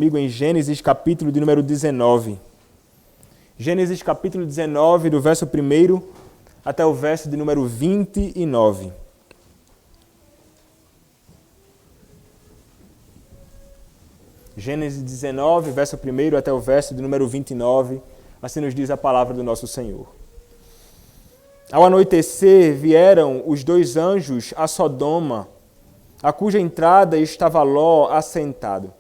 Comigo em Gênesis capítulo de número 19. Gênesis capítulo 19, do verso 1 até o verso de número 29. Gênesis 19, verso 1 até o verso de número 29, assim nos diz a palavra do nosso Senhor. Ao anoitecer vieram os dois anjos a Sodoma, a cuja entrada estava Ló assentado.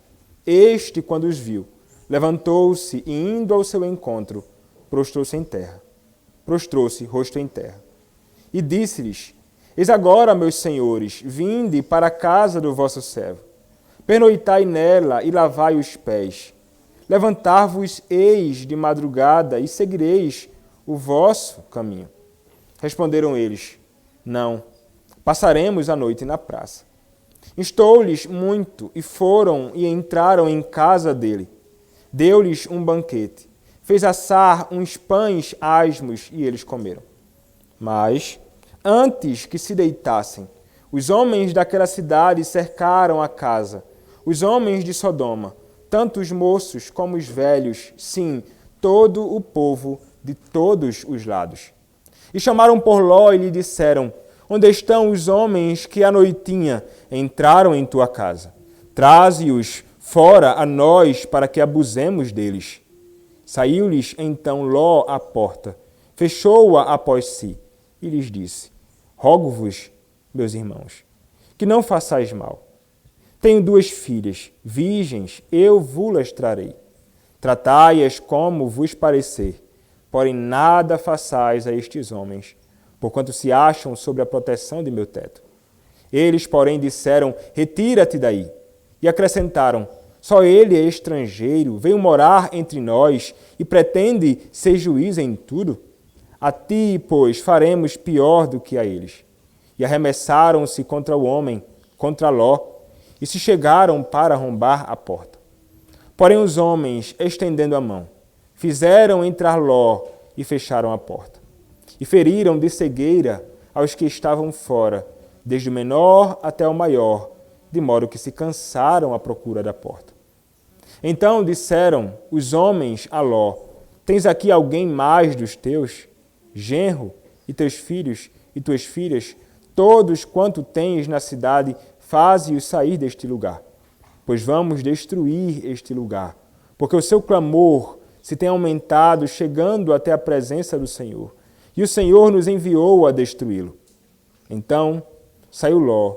Este, quando os viu, levantou-se e, indo ao seu encontro, prostrou-se rosto em terra. E disse-lhes: Eis agora, meus senhores, vinde para a casa do vosso servo. Pernoitai nela e lavai os pés. Levantar-vos-eis de madrugada e seguireis o vosso caminho. Responderam eles: Não, passaremos a noite na praça. Instou-lhes muito e foram e entraram em casa dele. Deu-lhes um banquete. Fez assar uns pães asmos e eles comeram. Mas, antes que se deitassem, os homens daquela cidade cercaram a casa. Os homens de Sodoma, tanto os moços como os velhos, sim, todo o povo de todos os lados. E chamaram por Ló e lhe disseram: Onde estão os homens que à noitinha entraram em tua casa? Traze-os fora a nós para que abusemos deles. Saiu-lhes então Ló à porta, fechou-a após si e lhes disse: Rogo-vos, meus irmãos, que não façais mal. Tenho duas filhas, virgens, eu vos-las trarei. Tratai-as como vos parecer, porém nada façais a estes homens, porquanto se acham sob a proteção de meu teto. Eles, porém, disseram: Retira-te daí. E acrescentaram: Só ele é estrangeiro, veio morar entre nós e pretende ser juiz em tudo? A ti, pois, faremos pior do que a eles. E arremessaram-se contra o homem, contra Ló, e se chegaram para arrombar a porta. Porém os homens, estendendo a mão, fizeram entrar Ló e fecharam a porta. E feriram de cegueira aos que estavam fora, desde o menor até o maior, de modo que se cansaram à procura da porta. Então disseram os homens a Ló: Tens aqui alguém mais dos teus? Genro, e teus filhos e tuas filhas, todos quanto tens na cidade, faze-os sair deste lugar. Pois vamos destruir este lugar, porque o seu clamor se tem aumentado, chegando até a presença do Senhor. E o Senhor nos enviou a destruí-lo. Então saiu Ló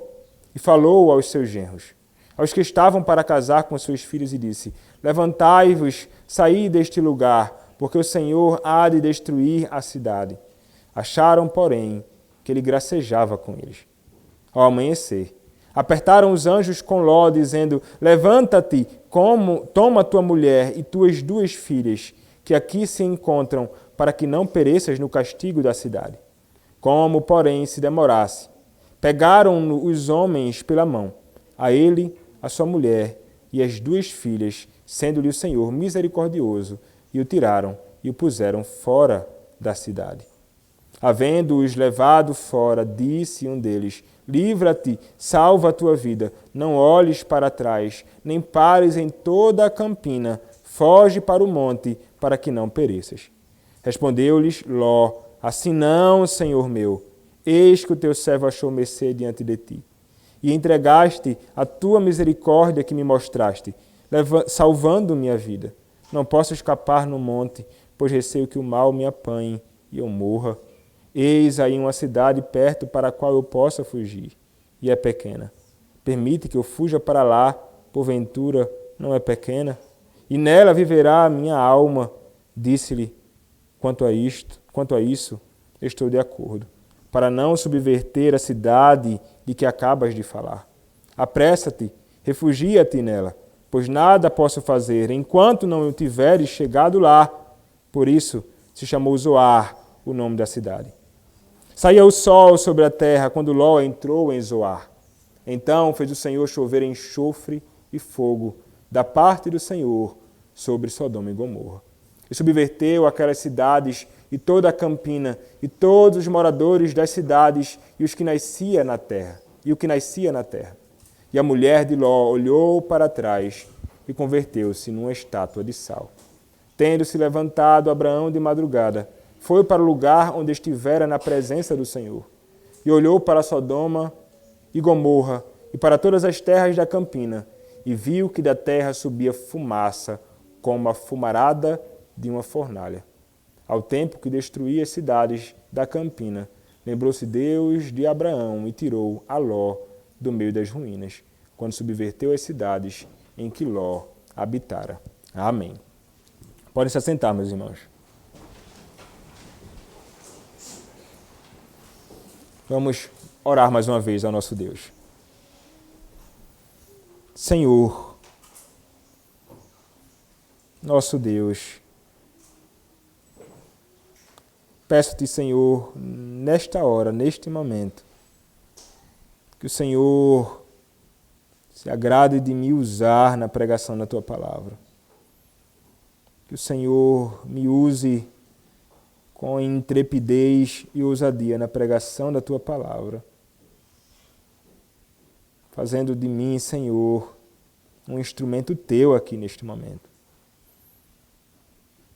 e falou aos seus genros, aos que estavam para casar com seus filhos, e disse: Levantai-vos, saí deste lugar, porque o Senhor há de destruir a cidade. Acharam, porém, que ele gracejava com eles. Ao amanhecer, apertaram os anjos com Ló, dizendo: Levanta-te, toma tua mulher e tuas duas filhas, que aqui se encontram, para que não pereças no castigo da cidade. Como, porém, se demorasse, pegaram-no os homens pela mão, a ele, a sua mulher e as duas filhas, sendo-lhe o Senhor misericordioso, e o tiraram e o puseram fora da cidade. Havendo-os levado fora, disse um deles: Livra-te, salva a tua vida, não olhes para trás, nem pares em toda a campina, foge para o monte, para que não pereças. Respondeu-lhes Ló: Assim não, Senhor meu, eis que o teu servo achou mercê diante de ti. E entregaste a tua misericórdia que me mostraste, salvando minha vida. Não posso escapar no monte, pois receio que o mal me apanhe e eu morra. Eis aí uma cidade perto para a qual eu possa fugir, e é pequena. Permite que eu fuja para lá, porventura não é pequena? E nela viverá a minha alma. Disse-lhe: Quanto a isso, estou de acordo, para não subverter a cidade de que acabas de falar. Apressa-te, refugia-te nela, pois nada posso fazer enquanto não eu tiveres chegado lá. Por isso se chamou Zoar o nome da cidade. Saía o sol sobre a terra quando Ló entrou em Zoar. Então fez o Senhor chover enxofre e fogo da parte do Senhor sobre Sodoma e Gomorra. E subverteu aquelas cidades e toda a campina, e todos os moradores das cidades, e os que nascia na terra, e o que nascia na terra. E a mulher de Ló olhou para trás e converteu-se numa estátua de sal. Tendo-se levantado Abraão de madrugada, foi para o lugar onde estivera na presença do Senhor, e olhou para Sodoma e Gomorra, e para todas as terras da campina, e viu que da terra subia fumaça, como a fumarada de uma fornalha. Ao tempo que destruía as cidades da campina, lembrou-se Deus de Abraão e tirou a Ló do meio das ruínas, quando subverteu as cidades em que Ló habitara. Amém. Podem se assentar, meus irmãos. Vamos orar mais uma vez ao nosso Deus. Senhor, nosso Deus, peço-te, Senhor, nesta hora, neste momento, que o Senhor se agrade de me usar na pregação da Tua palavra. Que o Senhor me use com intrepidez e ousadia na pregação da Tua palavra, fazendo de mim, Senhor, um instrumento Teu aqui neste momento.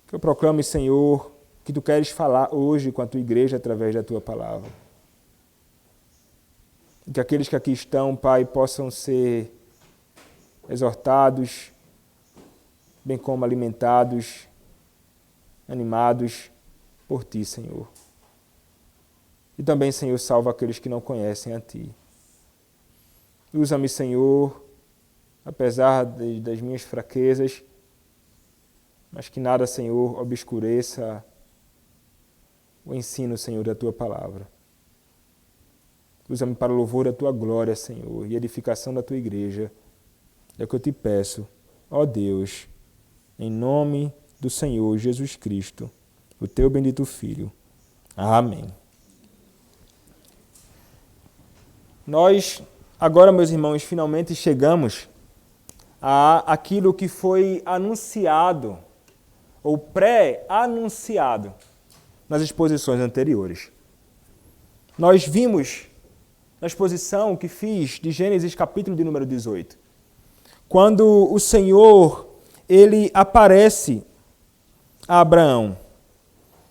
Que eu proclame, Senhor, que Tu queres falar hoje com a Tua igreja através da Tua palavra. E que aqueles que aqui estão, Pai, possam ser exortados, bem como alimentados, animados por Ti, Senhor. E também, Senhor, salva aqueles que não conhecem a Ti. Usa-me, Senhor, apesar das minhas fraquezas, mas que nada, Senhor, obscureça o ensino, Senhor, da Tua palavra. Usa-me para o louvor da Tua glória, Senhor, e edificação da Tua igreja. É o que eu te peço, ó Deus, em nome do Senhor Jesus Cristo, o Teu bendito Filho. Amém. Nós, agora, meus irmãos, finalmente chegamos àquilo que foi anunciado, ou pré-anunciado, nas exposições anteriores. Nós vimos na exposição que fiz de Gênesis capítulo de número 18, quando o Senhor, ele aparece a Abraão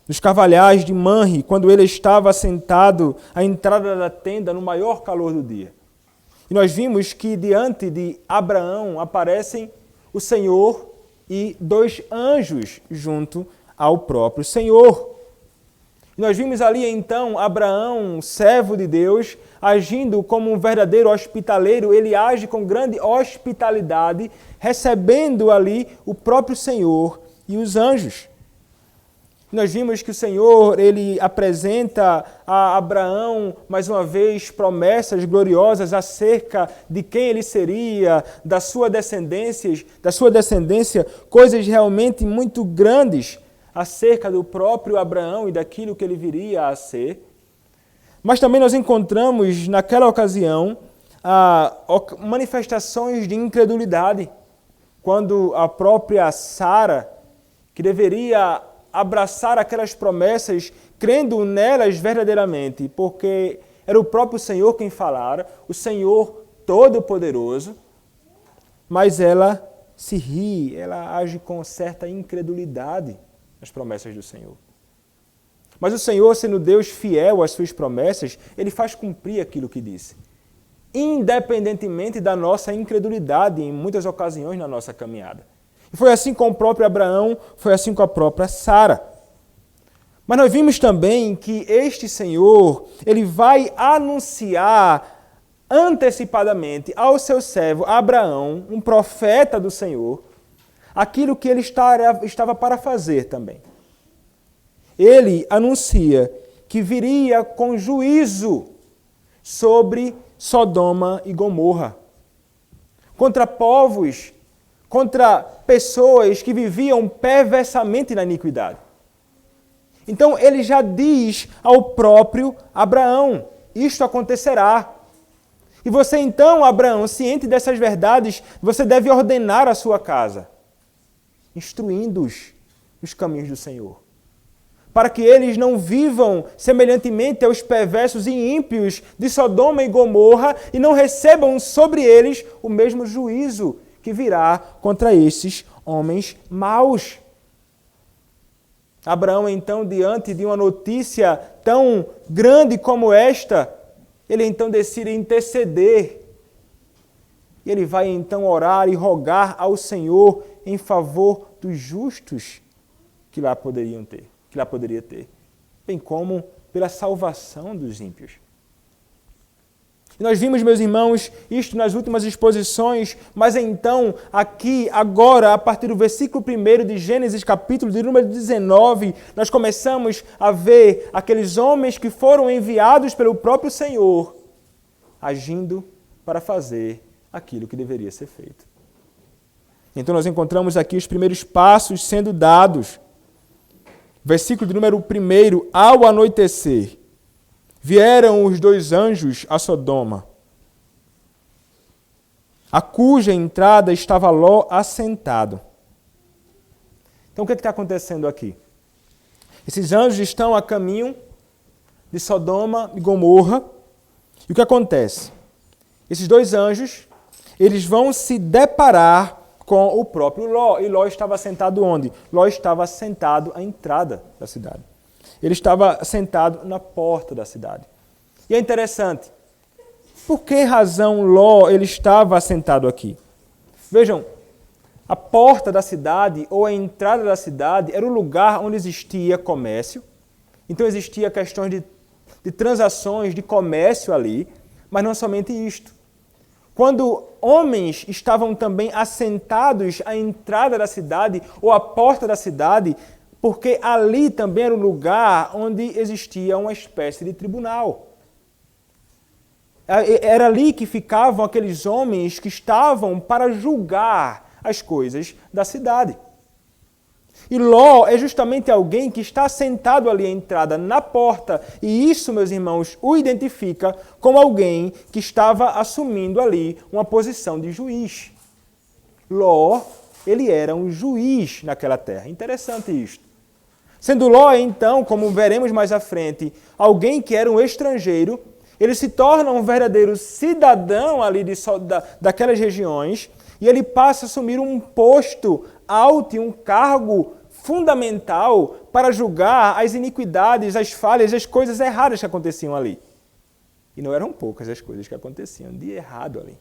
nos carvalhais de Manre, quando ele estava sentado à entrada da tenda no maior calor do dia. E nós vimos que diante de Abraão aparecem o Senhor e dois anjos junto ao próprio Senhor. E nós vimos ali então Abraão, servo de Deus, agindo como um verdadeiro hospitaleiro. Ele age com grande hospitalidade, recebendo ali o próprio Senhor e os anjos. Nós vimos que o Senhor, ele apresenta a Abraão, mais uma vez, promessas gloriosas acerca de quem ele seria, da sua descendência, coisas realmente muito grandes acerca do próprio Abraão e daquilo que ele viria a ser. Mas também nós encontramos, naquela ocasião, manifestações de incredulidade, quando a própria Sara, que deveria abraçar aquelas promessas, crendo nelas verdadeiramente, porque era o próprio Senhor quem falara, o Senhor Todo-Poderoso, mas ela se ri, ela age com certa incredulidade nas promessas do Senhor. Mas o Senhor, sendo Deus fiel às suas promessas, Ele faz cumprir aquilo que disse, independentemente da nossa incredulidade em muitas ocasiões na nossa caminhada. E foi assim com o próprio Abraão, foi assim com a própria Sara. Mas nós vimos também que este Senhor, Ele vai anunciar antecipadamente ao seu servo Abraão, um profeta do Senhor, aquilo que ele estava para fazer também. Ele anuncia que viria com juízo sobre Sodoma e Gomorra, contra povos, contra pessoas que viviam perversamente na iniquidade. Então ele já diz ao próprio Abraão, isto acontecerá. E você então, Abraão, ciente dessas verdades, você deve ordenar a sua casa, instruindo-os nos caminhos do Senhor, para que eles não vivam semelhantemente aos perversos e ímpios de Sodoma e Gomorra e não recebam sobre eles o mesmo juízo que virá contra esses homens maus. Abraão, então, diante de uma notícia tão grande como esta, ele então decide interceder. E ele vai então orar e rogar ao Senhor em favor dos justos que lá poderia ter, bem como pela salvação dos ímpios. E nós vimos, meus irmãos, isto nas últimas exposições, mas então, aqui, agora, a partir do versículo 1 de Gênesis, capítulo de número 19, nós começamos a ver aqueles homens que foram enviados pelo próprio Senhor, agindo para fazer aquilo que deveria ser feito. Então nós encontramos aqui os primeiros passos sendo dados. Versículo de número 1, ao anoitecer, vieram os 2 anjos a Sodoma, a cuja entrada estava Ló assentado. Então o que está acontecendo aqui? Esses anjos estão a caminho de Sodoma e Gomorra. E o que acontece? Esses 2 anjos, eles vão se deparar com o próprio Ló. E Ló estava sentado onde? Ló estava sentado à entrada da cidade. Ele estava sentado na porta da cidade. E é interessante, por que razão Ló ele estava sentado aqui? Vejam, a porta da cidade ou a entrada da cidade era o lugar onde existia comércio. Então existia questões de transações, de comércio ali, mas não somente isto. Quando homens estavam também assentados à entrada da cidade ou à porta da cidade, porque ali também era o lugar onde existia uma espécie de tribunal. Era ali que ficavam aqueles homens que estavam para julgar as coisas da cidade. E Ló é justamente alguém que está sentado ali à entrada, na porta, e isso, meus irmãos, o identifica como alguém que estava assumindo ali uma posição de juiz. Ló, ele era um juiz naquela terra. Interessante isto. Sendo Ló, então, como veremos mais à frente, alguém que era um estrangeiro, ele se torna um verdadeiro cidadão ali daquelas regiões e ele passa a assumir um posto alto e um cargo fundamental para julgar as iniquidades, as falhas, as coisas erradas que aconteciam ali. E não eram poucas as coisas que aconteciam de errado ali.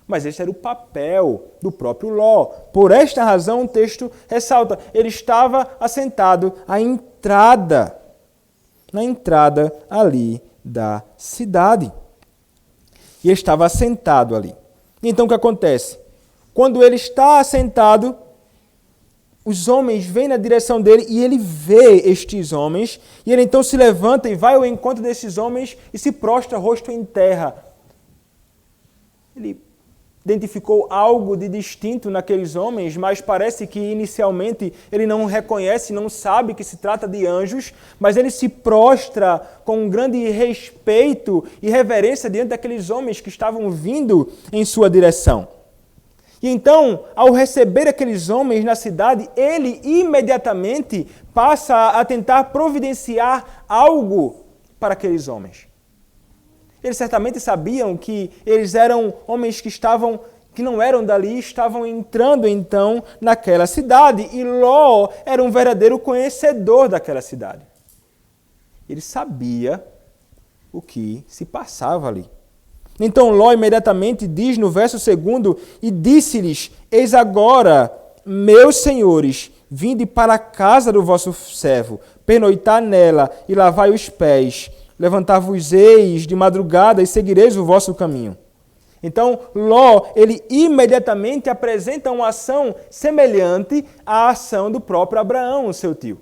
Mas esse era o papel do próprio Ló. Por esta razão, o texto ressalta, ele estava assentado na entrada ali da cidade. E estava assentado ali. Então o que acontece? Quando ele está assentado, os homens vêm na direção dele e ele vê estes homens, e ele então se levanta e vai ao encontro desses homens e se prostra rosto em terra. Ele identificou algo de distinto naqueles homens, mas parece que inicialmente ele não reconhece, não sabe que se trata de anjos, mas ele se prostra com um grande respeito e reverência diante daqueles homens que estavam vindo em sua direção. E então, ao receber aqueles homens na cidade, ele imediatamente passa a tentar providenciar algo para aqueles homens. Eles certamente sabiam que eles eram homens que não eram dali, estavam entrando então naquela cidade. E Ló era um verdadeiro conhecedor daquela cidade. Ele sabia o que se passava ali. Então Ló imediatamente diz no verso 2, e disse-lhes, eis agora, meus senhores, vinde para a casa do vosso servo, pernoitar nela e lavai os pés, levantar-vos-eis de madrugada e seguireis o vosso caminho. Então Ló, ele imediatamente apresenta uma ação semelhante à ação do próprio Abraão, o seu tio.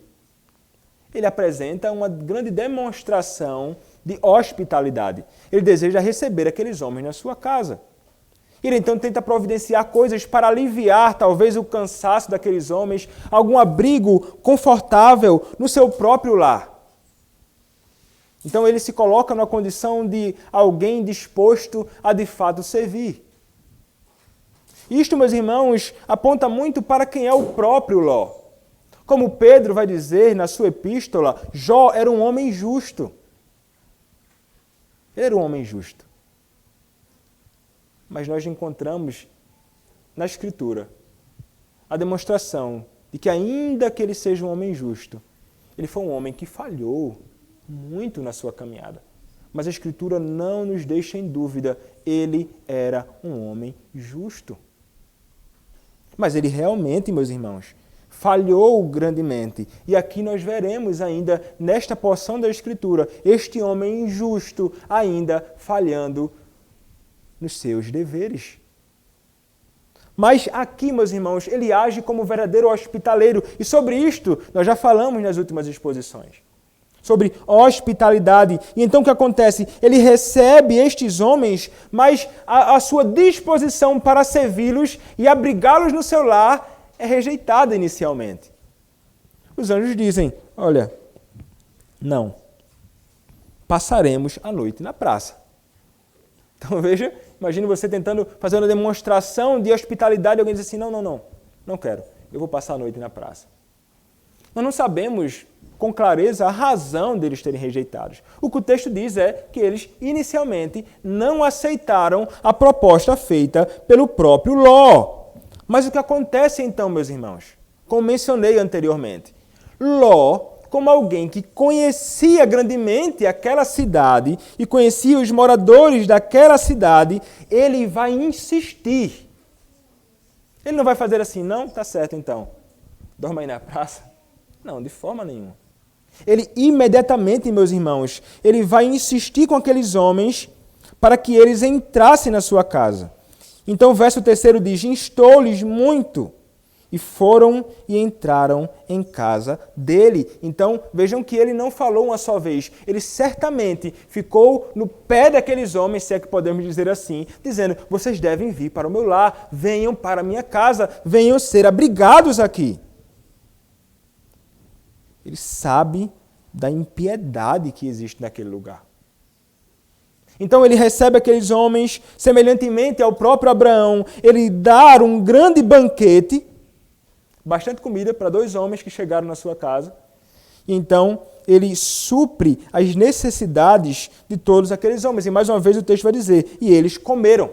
Ele apresenta uma grande demonstração de hospitalidade. Ele deseja receber aqueles homens na sua casa. Ele então tenta providenciar coisas para aliviar talvez o cansaço daqueles homens, algum abrigo confortável no seu próprio lar. Então ele se coloca na condição de alguém disposto a de fato servir. Isto, meus irmãos, aponta muito para quem é o próprio Ló. Como Pedro vai dizer na sua epístola, Jó era um homem justo. Ele era um homem justo. Mas nós encontramos na Escritura a demonstração de que, ainda que ele seja um homem justo, ele foi um homem que falhou muito na sua caminhada. Mas a Escritura não nos deixa em dúvida, ele era um homem justo. Mas ele realmente, meus irmãos, falhou grandemente. E aqui nós veremos ainda, nesta porção da Escritura, este homem injusto ainda falhando nos seus deveres. Mas aqui, meus irmãos, ele age como verdadeiro hospitaleiro. E sobre isto nós já falamos nas últimas exposições. Sobre hospitalidade. E então o que acontece? Ele recebe estes homens, mas a sua disposição para servi-los e abrigá-los no seu lar é rejeitada inicialmente. Os anjos dizem, olha, não, passaremos a noite na praça. Então veja, imagine você tentando fazer uma demonstração de hospitalidade e alguém diz assim, não quero, eu vou passar a noite na praça. Nós não sabemos com clareza a razão deles terem rejeitado. O que o texto diz é que eles inicialmente não aceitaram a proposta feita pelo próprio Ló. Mas o que acontece então, meus irmãos? Como mencionei anteriormente, Ló, como alguém que conhecia grandemente aquela cidade e conhecia os moradores daquela cidade, ele vai insistir. Ele não vai fazer assim, não, tá certo então, dorma aí na praça. Não, de forma nenhuma. Ele imediatamente, meus irmãos, ele vai insistir com aqueles homens para que eles entrassem na sua casa. Então o verso 3 diz, instou-lhes muito. E foram e entraram em casa dele. Então, vejam que ele não falou uma só vez. Ele certamente ficou no pé daqueles homens, se é que podemos dizer assim, dizendo, vocês devem vir para o meu lar, venham para a minha casa, venham ser abrigados aqui. Ele sabe da impiedade que existe naquele lugar. Então ele recebe aqueles homens, semelhantemente ao próprio Abraão, ele dá um grande banquete, bastante comida para 2 homens que chegaram na sua casa. E então ele supre as necessidades de todos aqueles homens. E mais uma vez o texto vai dizer, e eles comeram.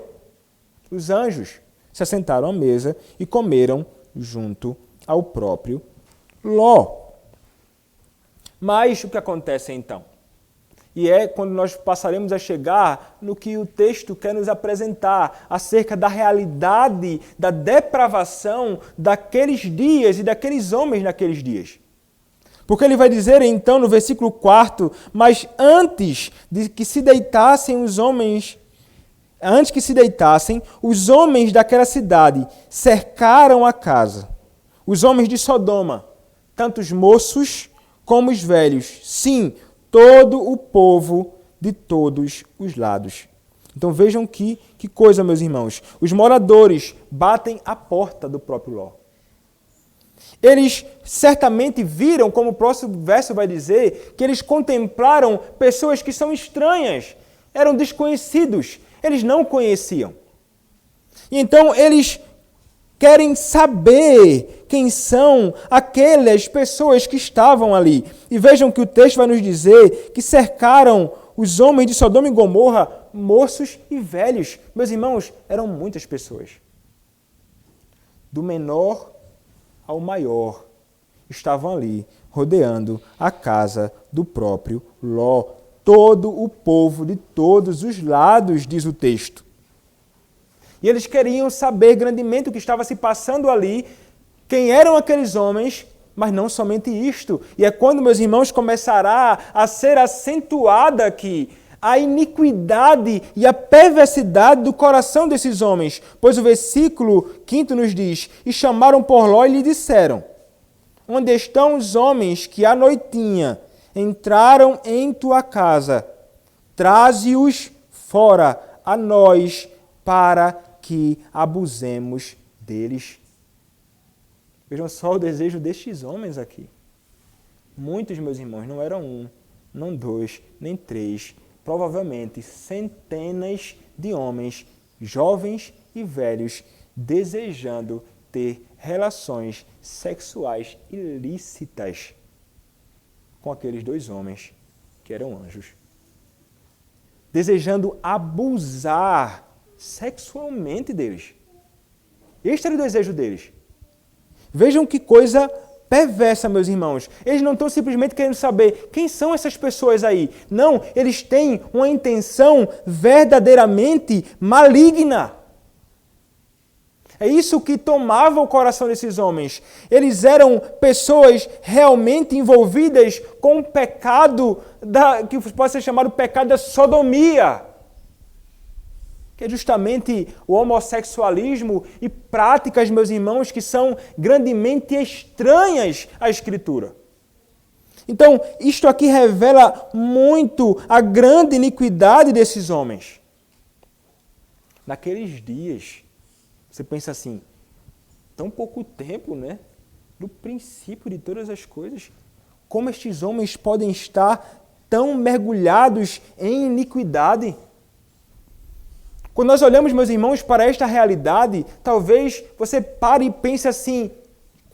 Os anjos se assentaram à mesa e comeram junto ao próprio Ló. Mas o que acontece então? E é quando nós passaremos a chegar no que o texto quer nos apresentar acerca da realidade, da depravação daqueles dias e daqueles homens naqueles dias. Porque ele vai dizer então no versículo 4, mas antes que se deitassem os homens daquela cidade cercaram a casa. Os homens de Sodoma, tanto os moços como os velhos, sim, todo o povo de todos os lados. Então vejam que coisa, meus irmãos. Os moradores batem à porta do próprio Ló. Eles certamente viram, como o próximo verso vai dizer, que eles contemplaram pessoas que são estranhas, eram desconhecidos, eles não conheciam. E então eles querem saber quem são aquelas pessoas que estavam ali. E vejam que o texto vai nos dizer que cercaram os homens de Sodoma e Gomorra, moços e velhos. Meus irmãos, eram muitas pessoas. Do menor ao maior estavam ali, rodeando a casa do próprio Ló. Todo o povo de todos os lados, diz o texto. E eles queriam saber grandemente o que estava se passando ali, quem eram aqueles homens, mas não somente isto. E é quando, meus irmãos, começará a ser acentuada aqui a iniquidade e a perversidade do coração desses homens. Pois o versículo 5 nos diz, e chamaram por Ló e lhe disseram, onde estão os homens que à noitinha entraram em tua casa? Traze-os fora a nós para que abusemos deles. Vejam só o desejo destes homens aqui. Muitos, meus irmãos, não eram 1, não 2, nem 3, provavelmente centenas de homens, jovens e velhos, desejando ter relações sexuais ilícitas com aqueles 2 homens que eram anjos. Desejando abusar sexualmente deles. Este era o desejo deles. Vejam que coisa perversa, meus irmãos. Eles não estão simplesmente querendo saber quem são essas pessoas aí. Não, eles têm uma intenção verdadeiramente maligna. É isso que tomava o coração desses homens. Eles eram pessoas realmente envolvidas com o pecado, que pode ser chamado pecado da sodomia, que é justamente o homossexualismo e práticas, meus irmãos, que são grandemente estranhas à Escritura. Então, isto aqui revela muito a grande iniquidade desses homens. Naqueles dias, você pensa assim, tão pouco tempo, né? Do princípio de todas as coisas. Como estes homens podem estar tão mergulhados em iniquidade? Quando nós olhamos, meus irmãos, para esta realidade, talvez você pare e pense assim,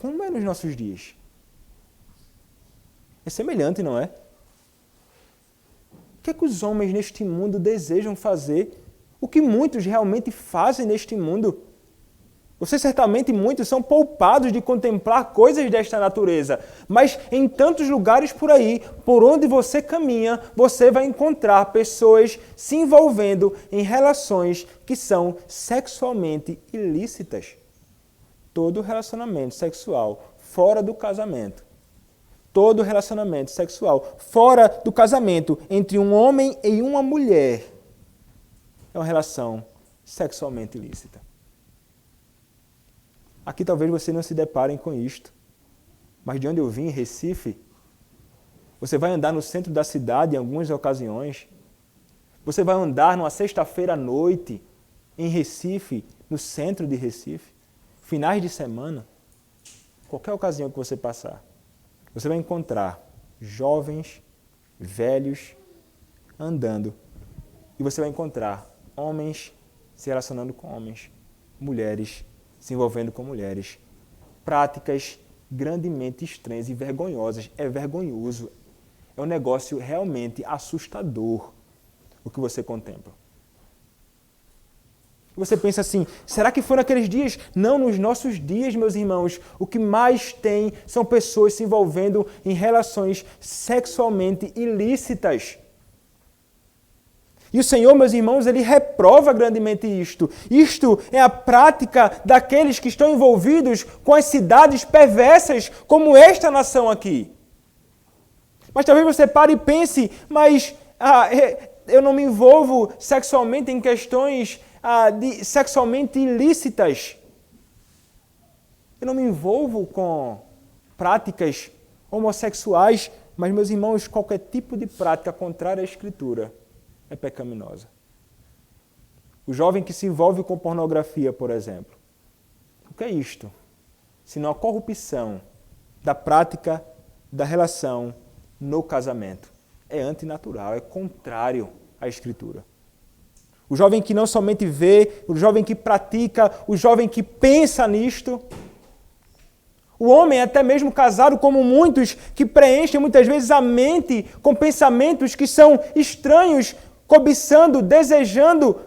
como é nos nossos dias? É semelhante, não é? O que é que os homens neste mundo desejam fazer? O que muitos realmente fazem neste mundo? Você certamente muitos são poupados de contemplar coisas desta natureza, mas em tantos lugares por aí, por onde você caminha, você vai encontrar pessoas se envolvendo em relações que são sexualmente ilícitas. Todo relacionamento sexual fora do casamento, todo relacionamento sexual fora do casamento entre um homem e uma mulher é uma relação sexualmente ilícita. Aqui talvez você não se deparem com isto, mas de onde eu vim, em Recife, você vai andar no centro da cidade em algumas ocasiões, você vai andar numa sexta-feira à noite em Recife, no centro de Recife, finais de semana, qualquer ocasião que você passar, você vai encontrar jovens, velhos, andando, e você vai encontrar homens se relacionando com homens, mulheres se envolvendo com mulheres. Práticas grandemente estranhas e vergonhosas. É vergonhoso. É um negócio realmente assustador o que você contempla. Você pensa assim, será que foi naqueles dias? Não, nos nossos dias, meus irmãos, o que mais tem são pessoas se envolvendo em relações sexualmente ilícitas. E o Senhor, meus irmãos, Ele reprova grandemente isto. Isto é a prática daqueles que estão envolvidos com as cidades perversas, como esta nação aqui. Mas talvez você pare e pense, mas eu não me envolvo sexualmente em questões sexualmente ilícitas. Eu não me envolvo com práticas homossexuais, mas, meus irmãos, qualquer tipo de prática contrária à Escritura é pecaminosa. O jovem que se envolve com pornografia, por exemplo. O que é isto? Senão a corrupção da prática da relação no casamento. É antinatural, é contrário à Escritura. O jovem que não somente vê, o jovem que pratica, o jovem que pensa nisto. O homem, até mesmo casado, como muitos, que preenchem muitas vezes a mente com pensamentos que são estranhos, cobiçando, desejando.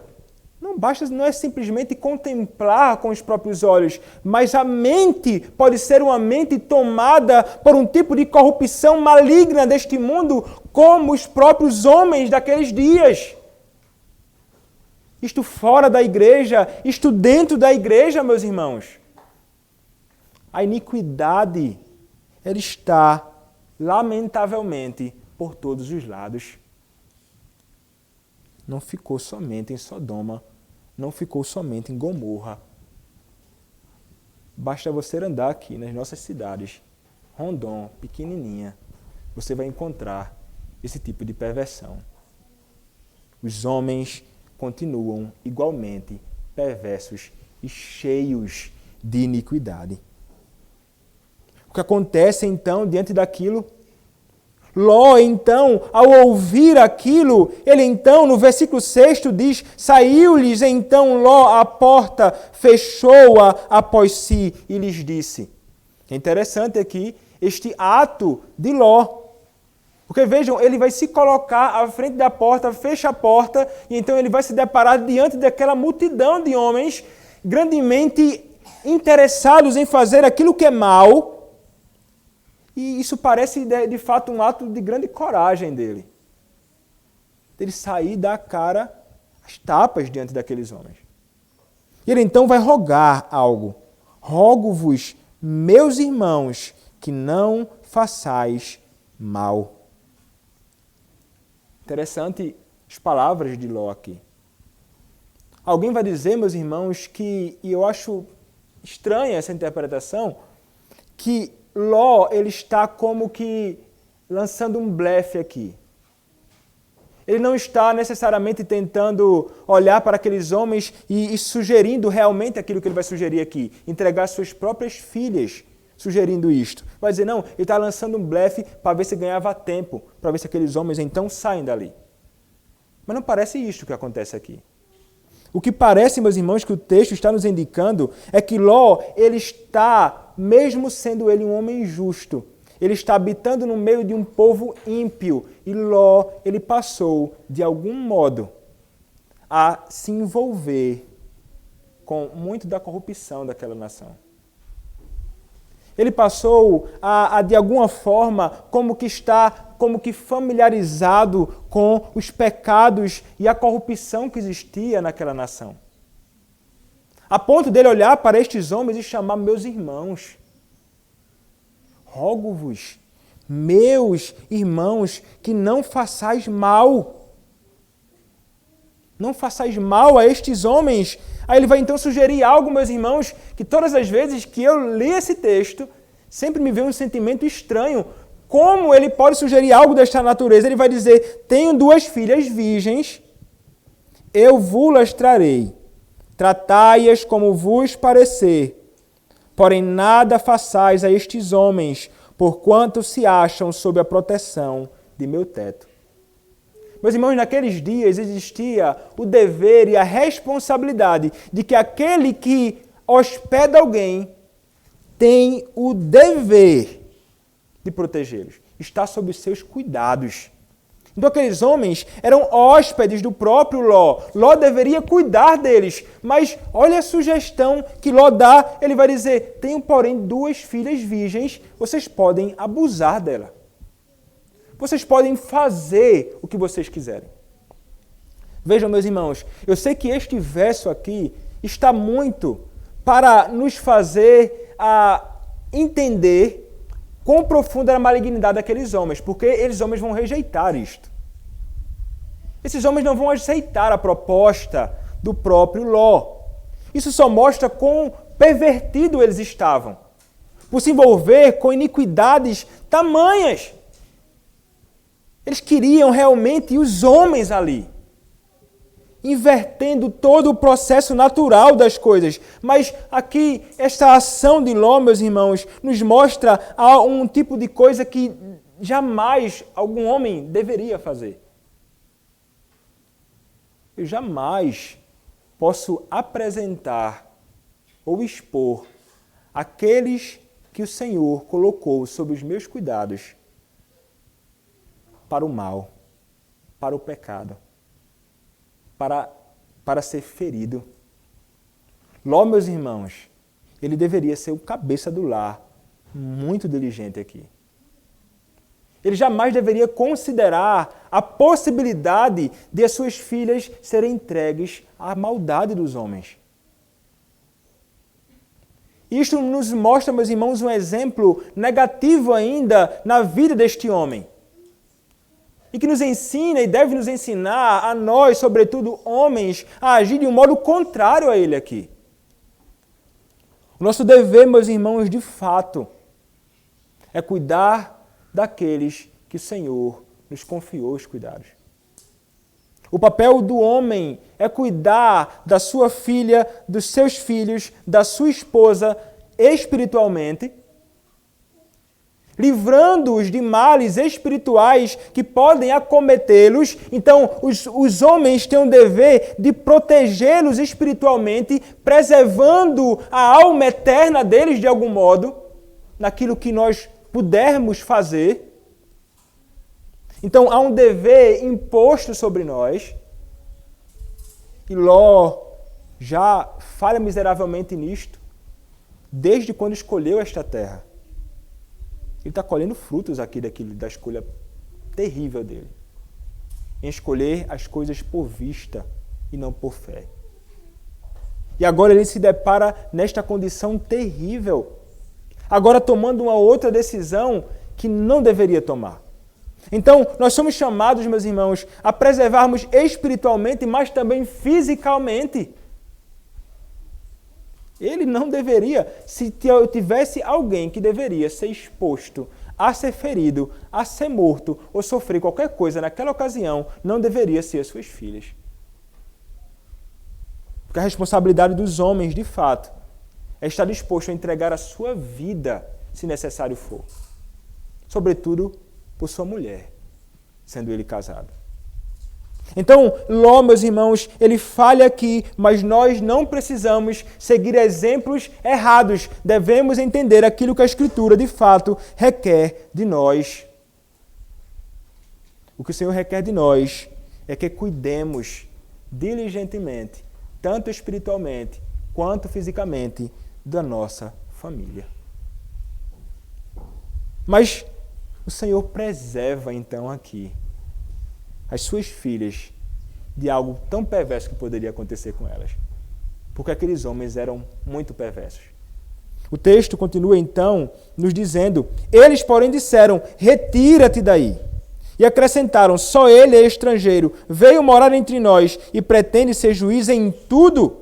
Não é simplesmente contemplar com os próprios olhos, mas a mente pode ser uma mente tomada por um tipo de corrupção maligna deste mundo, como os próprios homens daqueles dias. Isto fora da igreja, isto dentro da igreja, meus irmãos. A iniquidade, ela está, lamentavelmente, por todos os lados. Não ficou somente em Sodoma, não ficou somente em Gomorra. Basta você andar aqui nas nossas cidades, Rondon, pequenininha, você vai encontrar esse tipo de perversão. Os homens continuam igualmente perversos e cheios de iniquidade. O que acontece então diante daquilo? Ló, então, ao ouvir aquilo, ele então, no versículo 6 diz, saiu-lhes então Ló à porta, fechou-a após si e lhes disse. É interessante aqui este ato de Ló. Porque vejam, ele vai se colocar à frente da porta, fecha a porta, e então ele vai se deparar diante daquela multidão de homens grandemente interessados em fazer aquilo que é mal, e isso parece de fato um ato de grande coragem dele. Ele sair da cara as tapas diante daqueles homens. E ele então vai rogar algo. Rogo-vos, meus irmãos, que não façais mal. Interessante as palavras de Ló aqui. Alguém vai dizer, meus irmãos, e eu acho estranha essa interpretação, que Ló ele está como que lançando um blefe aqui. Ele não está necessariamente tentando olhar para aqueles homens e sugerindo realmente aquilo que ele vai sugerir aqui. Entregar suas próprias filhas, sugerindo isto. Vai dizer, não, ele está lançando um blefe para ver se ganhava tempo, para ver se aqueles homens então saem dali. Mas não parece isto que acontece aqui. O que parece, meus irmãos, que o texto está nos indicando é que Ló, ele está, mesmo sendo ele um homem justo, ele está habitando no meio de um povo ímpio. E Ló, ele passou, de algum modo, a se envolver com muito da corrupção daquela nação. Ele passou de alguma forma, como que familiarizado com os pecados e a corrupção que existia naquela nação. A ponto dele olhar para estes homens e chamar meus irmãos. Rogo-vos, meus irmãos, que não façais mal. Não façais mal a estes homens. Aí ele vai então sugerir algo, meus irmãos, que todas as vezes que eu li esse texto, sempre me veio um sentimento estranho. Como ele pode sugerir algo desta natureza? Ele vai dizer, tenho 2 filhas virgens, eu vos-las trarei. Tratai-as como vos parecer. Porém, nada façais a estes homens, porquanto se acham sob a proteção de meu teto. Meus irmãos, naqueles dias existia o dever e a responsabilidade de que aquele que hospeda alguém tem o dever de protegê-los. Está sob os seus cuidados. Então aqueles homens eram hóspedes do próprio Ló. Ló deveria cuidar deles. Mas olha a sugestão que Ló dá. Ele vai dizer, tenho porém 2 filhas virgens, vocês podem abusar dela. Vocês podem fazer o que vocês quiserem. Vejam, meus irmãos, eu sei que este verso aqui está muito para nos fazer entender quão profunda era a malignidade daqueles homens, porque eles homens vão rejeitar isto. Esses homens não vão aceitar a proposta do próprio Ló. Isso só mostra quão pervertido eles estavam, por se envolver com iniquidades tamanhas. Eles queriam realmente os homens ali, invertendo todo o processo natural das coisas. Mas aqui, esta ação de Ló, meus irmãos, nos mostra um tipo de coisa que jamais algum homem deveria fazer. Eu jamais posso apresentar ou expor aqueles que o Senhor colocou sob os meus cuidados para o mal, para o pecado, para ser ferido. Ló, meus irmãos, ele deveria ser o cabeça do lar, muito diligente aqui. Ele jamais deveria considerar a possibilidade de as suas filhas serem entregues à maldade dos homens. Isto nos mostra, meus irmãos, um exemplo negativo ainda na vida deste homem. E que nos ensina e deve nos ensinar a nós, sobretudo homens, a agir de um modo contrário a ele aqui. O nosso dever, meus irmãos, de fato, é cuidar daqueles que o Senhor nos confiou os cuidados. O papel do homem é cuidar da sua filha, dos seus filhos, da sua esposa espiritualmente, livrando-os de males espirituais que podem acometê-los. Então, os homens têm o dever de protegê-los espiritualmente, preservando a alma eterna deles de algum modo, naquilo que nós pudermos fazer. Então, há um dever imposto sobre nós, e Ló já falha miseravelmente nisto. desde quando escolheu esta terra. Ele está colhendo frutos aqui da escolha terrível dele, em escolher as coisas por vista e não por fé. E agora ele se depara nesta condição terrível, agora tomando uma outra decisão que não deveria tomar. Então, nós somos chamados, meus irmãos, a preservarmos espiritualmente, mas também fisicamente. Ele não deveria, se tivesse alguém que deveria ser exposto a ser ferido, a ser morto ou sofrer qualquer coisa naquela ocasião, não deveria ser as suas filhas. Porque a responsabilidade dos homens, de fato, é estar disposto a entregar a sua vida, se necessário for. Sobretudo por sua mulher, sendo ele casado. Então, Ló, meus irmãos, ele falha aqui, mas nós não precisamos seguir exemplos errados. Devemos entender aquilo que a Escritura, de fato, requer de nós. O que o Senhor requer de nós é que cuidemos diligentemente, tanto espiritualmente quanto fisicamente, da nossa família. Mas o Senhor preserva, então, aqui as suas filhas de algo tão perverso que poderia acontecer com elas. Porque aqueles homens eram muito perversos. O texto continua, então, nos dizendo: eles, porém, disseram, retira-te daí. E acrescentaram, só ele é estrangeiro, veio morar entre nós e pretende ser juiz em tudo.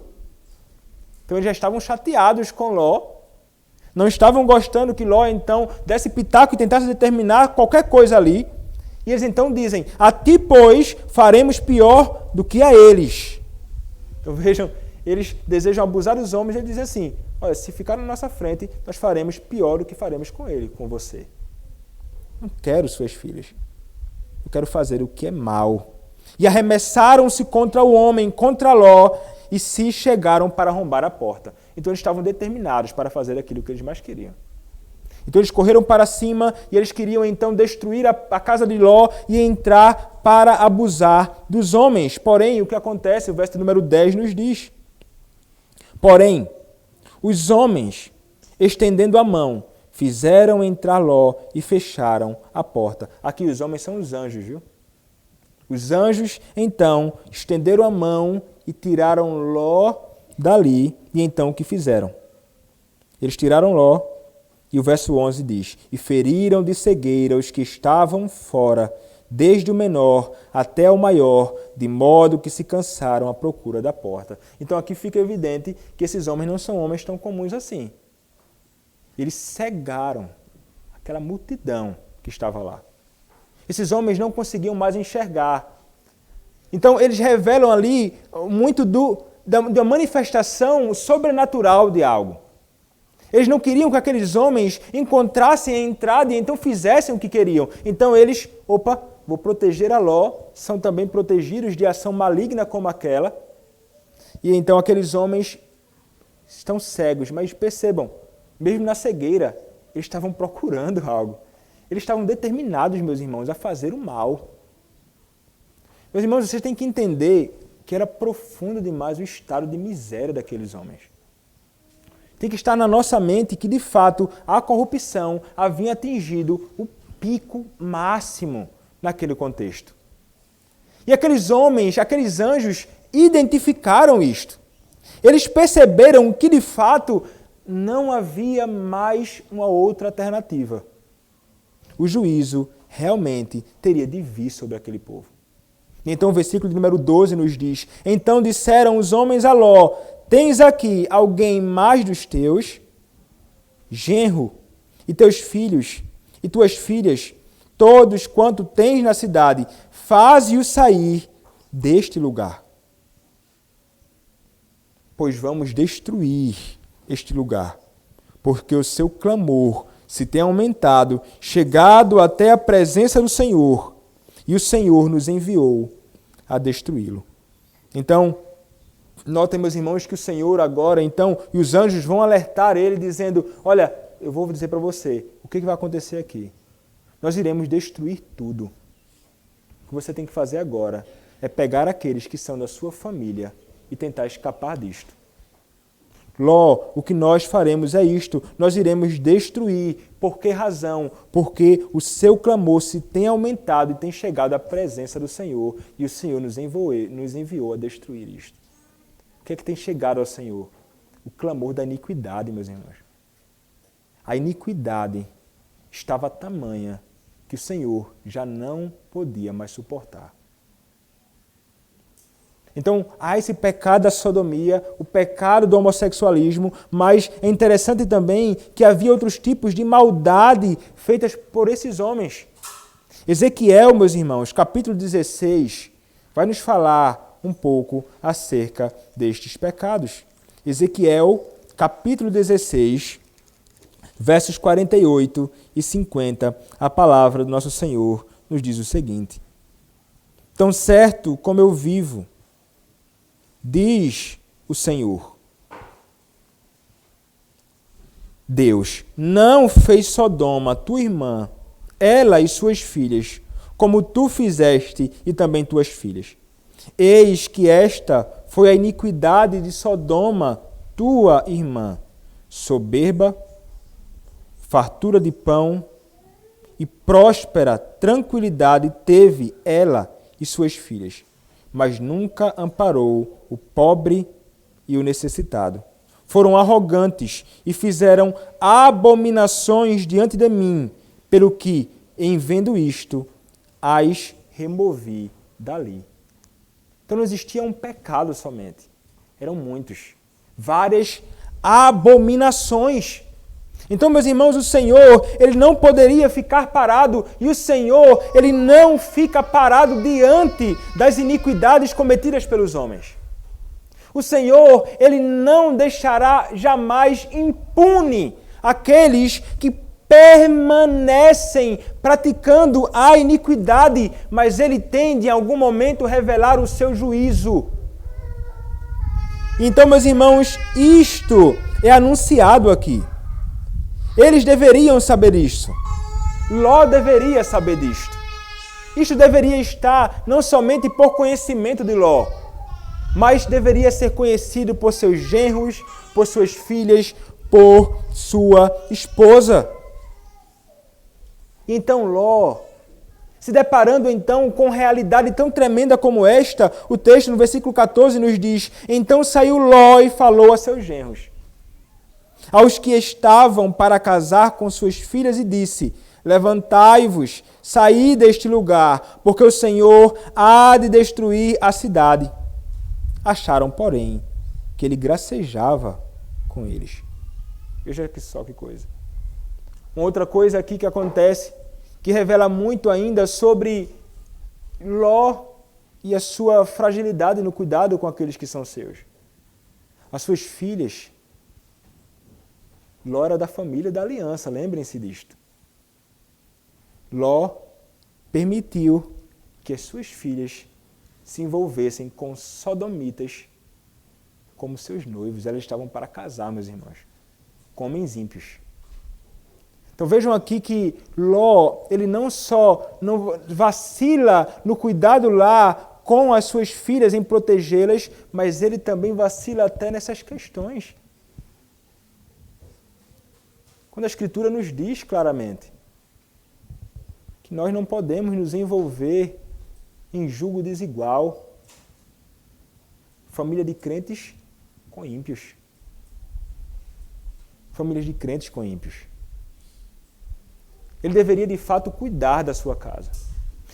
Então eles já estavam chateados com Ló, não estavam gostando que Ló, então, desse pitaco e tentasse determinar qualquer coisa ali. E eles então dizem, a ti, pois, faremos pior do que a eles. Então vejam, eles desejam abusar dos homens e eles dizem assim, olha, se ficar na nossa frente, nós faremos pior do que faremos com ele, com você. Não quero suas filhas. Eu quero fazer o que é mal. E arremessaram-se contra o homem, contra Ló, e se chegaram para arrombar a porta. Então eles estavam determinados para fazer aquilo que eles mais queriam. Então eles correram para cima e eles queriam então destruir a casa de Ló e entrar para abusar dos homens. Porém, o que acontece, o verso número 10 nos diz. Porém, os homens, estendendo a mão, fizeram entrar Ló e fecharam a porta. Aqui os homens são os anjos, viu? Os anjos, então, estenderam a mão e tiraram Ló dali. E então o que fizeram? Eles tiraram Ló. E o verso 11 diz, e feriram de cegueira os que estavam fora, desde o menor até o maior, de modo que se cansaram à procura da porta. Então aqui fica evidente que esses homens não são homens tão comuns assim. Eles cegaram aquela multidão que estava lá. Esses homens não conseguiam mais enxergar. Então eles revelam ali muito da manifestação sobrenatural de algo. Eles não queriam que aqueles homens encontrassem a entrada e então fizessem o que queriam. Então eles, vou proteger a Ló, são também protegidos de ação maligna como aquela. E então aqueles homens estão cegos, mas percebam, mesmo na cegueira, eles estavam procurando algo. Eles estavam determinados, meus irmãos, a fazer o mal. Meus irmãos, vocês têm que entender que era profundo demais o estado de miséria daqueles homens. Tem que estar na nossa mente que, de fato, a corrupção havia atingido o pico máximo naquele contexto. E aqueles homens, aqueles anjos, identificaram isto. Eles perceberam que, de fato, não havia mais uma outra alternativa. O juízo realmente teria de vir sobre aquele povo. Então o versículo de número 12 nos diz, então disseram os homens a Ló, tens aqui alguém mais dos teus, genro, e teus filhos, e tuas filhas, todos quanto tens na cidade, faze-os sair deste lugar. Pois vamos destruir este lugar, porque o seu clamor se tem aumentado, chegado até a presença do Senhor, e o Senhor nos enviou a destruí-lo. Então, notem, meus irmãos, que o Senhor agora, então, e os anjos vão alertar ele, dizendo, olha, eu vou dizer para você, o que vai acontecer aqui? Nós iremos destruir tudo. O que você tem que fazer agora é pegar aqueles que são da sua família e tentar escapar disto. Ló, o que nós faremos é isto, nós iremos destruir. Por que razão? Porque o seu clamor se tem aumentado e tem chegado à presença do Senhor, e o Senhor nos enviou a destruir isto. O que é que tem chegado ao Senhor? O clamor da iniquidade, meus irmãos. A iniquidade estava tamanha que o Senhor já não podia mais suportar. Então, há esse pecado da sodomia, o pecado do homossexualismo, mas é interessante também que havia outros tipos de maldade feitas por esses homens. Ezequiel, meus irmãos, capítulo 16, vai nos falar um pouco acerca destes pecados. Ezequiel, capítulo 16, versos 48 e 50, a palavra do nosso Senhor nos diz o seguinte: Tão certo como eu vivo, diz o Senhor, Deus, não fez Sodoma, tua irmã, ela e suas filhas, como tu fizeste e também tuas filhas. Eis que esta foi a iniquidade de Sodoma, tua irmã, soberba, fartura de pão e próspera tranquilidade teve ela e suas filhas, mas nunca amparou o pobre e o necessitado. Foram arrogantes e fizeram abominações diante de mim, pelo que, em vendo isto, as removi dali. Então não existia um pecado somente, eram muitos, várias abominações. Então, meus irmãos, o Senhor, Ele não poderia ficar parado, e o Senhor, Ele não fica parado diante das iniquidades cometidas pelos homens. O Senhor, Ele não deixará jamais impune aqueles que permanecem praticando a iniquidade, mas Ele tem de em algum momento revelar o seu juízo. Então, meus irmãos, isto é anunciado aqui. Eles deveriam saber isso. Ló deveria saber disto. Isto deveria estar não somente por conhecimento de Ló, mas deveria ser conhecido por seus genros, por suas filhas, por sua esposa. Então Ló, se deparando então com realidade tão tremenda como esta, o texto no versículo 14 nos diz: Então saiu Ló e falou a seus genros, aos que estavam para casar com suas filhas, e disse: Levantai-vos, saí deste lugar, porque o Senhor há de destruir a cidade. Acharam, porém, que ele gracejava com eles. Veja só que coisa. Uma outra coisa aqui que acontece, que revela muito ainda sobre Ló e a sua fragilidade no cuidado com aqueles que são seus. As suas filhas. Ló era da família da aliança, lembrem-se disto. Ló permitiu que as suas filhas se envolvessem com sodomitas como seus noivos. Elas estavam para casar, meus irmãos, com homens ímpios. Então vejam aqui que Ló, ele não só não vacila no cuidado lá com as suas filhas, em protegê-las, mas ele também vacila até nessas questões. Quando a Escritura nos diz claramente que nós não podemos nos envolver em julgo desigual, família de crentes com ímpios. Famílias de crentes com ímpios. Ele deveria, de fato, cuidar da sua casa.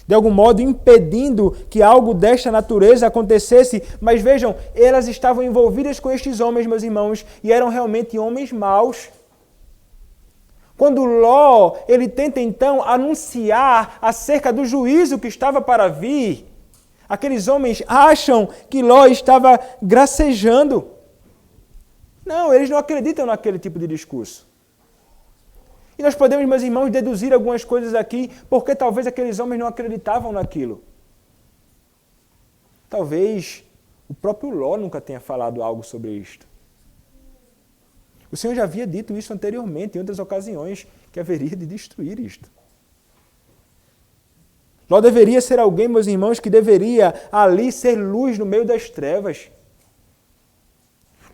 De algum modo, impedindo que algo desta natureza acontecesse. Mas vejam, elas estavam envolvidas com estes homens, meus irmãos, e eram realmente homens maus. Quando Ló, ele tenta então anunciar acerca do juízo que estava para vir, aqueles homens acham que Ló estava gracejando. Não, eles não acreditam naquele tipo de discurso. E nós podemos, meus irmãos, deduzir algumas coisas aqui, porque talvez aqueles homens não acreditavam naquilo. Talvez o próprio Ló nunca tenha falado algo sobre isto. O Senhor já havia dito isso anteriormente, em outras ocasiões, que haveria de destruir isto. Ló deveria ser alguém, meus irmãos, que deveria ali ser luz no meio das trevas.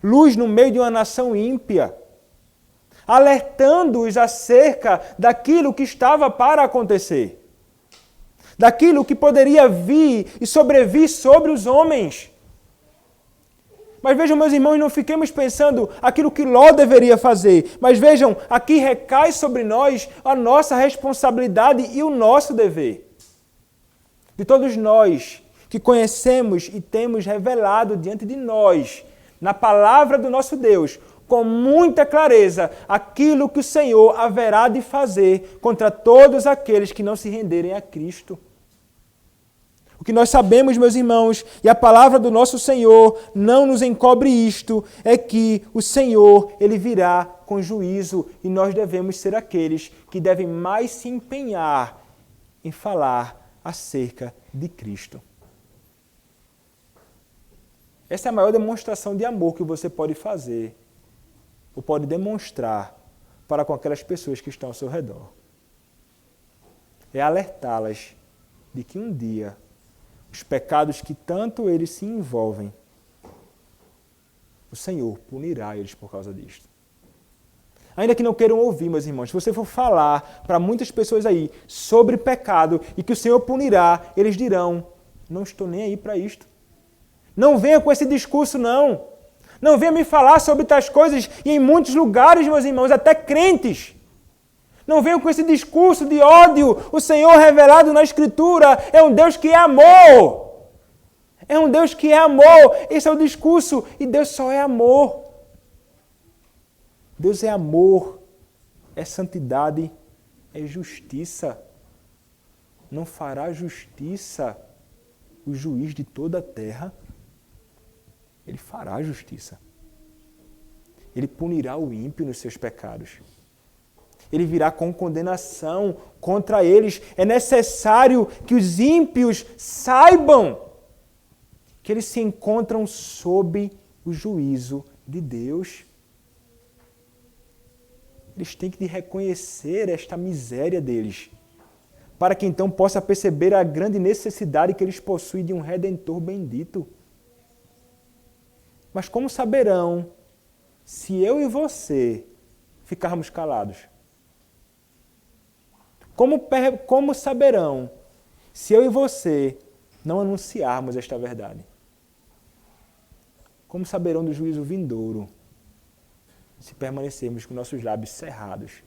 luz no meio de uma nação ímpia, alertando-os acerca daquilo que estava para acontecer, daquilo que poderia vir e sobrevir sobre os homens. Mas vejam, meus irmãos, não fiquemos pensando aquilo que Ló deveria fazer, mas vejam, aqui recai sobre nós a nossa responsabilidade e o nosso dever. De todos nós que conhecemos e temos revelado diante de nós, na palavra do nosso Deus, com muita clareza, aquilo que o Senhor haverá de fazer contra todos aqueles que não se renderem a Cristo. O que nós sabemos, meus irmãos, e a palavra do nosso Senhor não nos encobre isto, é que o Senhor, Ele virá com juízo e nós devemos ser aqueles que devem mais se empenhar em falar acerca de Cristo. Essa é a maior demonstração de amor que você pode fazer, ou pode demonstrar para com aquelas pessoas que estão ao seu redor. É alertá-las de que um dia os pecados que tanto eles se envolvem, o Senhor punirá eles por causa disto. Ainda que não queiram ouvir, meus irmãos, se você for falar para muitas pessoas aí sobre pecado e que o Senhor punirá, eles dirão, não estou nem aí para isto. Não venha com esse discurso, não. Não venha me falar sobre tais coisas e em muitos lugares, meus irmãos, até crentes. Não venham com esse discurso de ódio. O Senhor revelado na Escritura é um Deus que é amor. É um Deus que é amor. Esse é o discurso. E Deus só é amor. Deus é amor, é santidade, é justiça. Não fará justiça o juiz de toda a terra? Ele fará justiça. Ele punirá o ímpio nos seus pecados. Ele virá com condenação contra eles. É necessário que os ímpios saibam que eles se encontram sob o juízo de Deus. Eles têm que reconhecer esta miséria deles, para que então possa perceber a grande necessidade que eles possuem de um Redentor bendito. Mas como saberão se eu e você ficarmos calados? Como saberão se eu e você não anunciarmos esta verdade? Como saberão do juízo vindouro se permanecermos com nossos lábios cerrados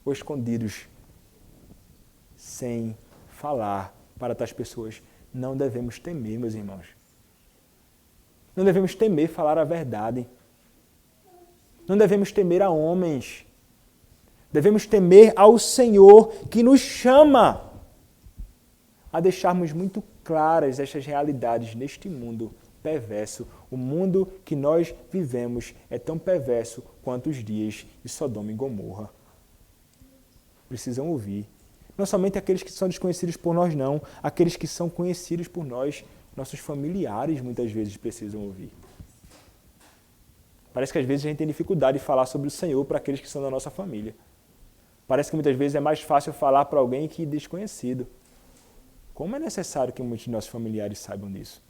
ou escondidos sem falar para tais pessoas? Não devemos temer, meus irmãos. Não devemos temer falar a verdade. Não devemos temer a homens. Devemos temer ao Senhor que nos chama a deixarmos muito claras estas realidades neste mundo perverso. O mundo que nós vivemos é tão perverso quanto os dias de Sodoma e Gomorra. Precisam ouvir. Não somente aqueles que são desconhecidos por nós, não. Aqueles que são conhecidos por nós. Nossos familiares muitas vezes precisam ouvir. Parece que às vezes a gente tem dificuldade de falar sobre o Senhor para aqueles que são da nossa família. Parece que muitas vezes é mais fácil falar para alguém que é desconhecido. Como é necessário que muitos de nossos familiares saibam disso?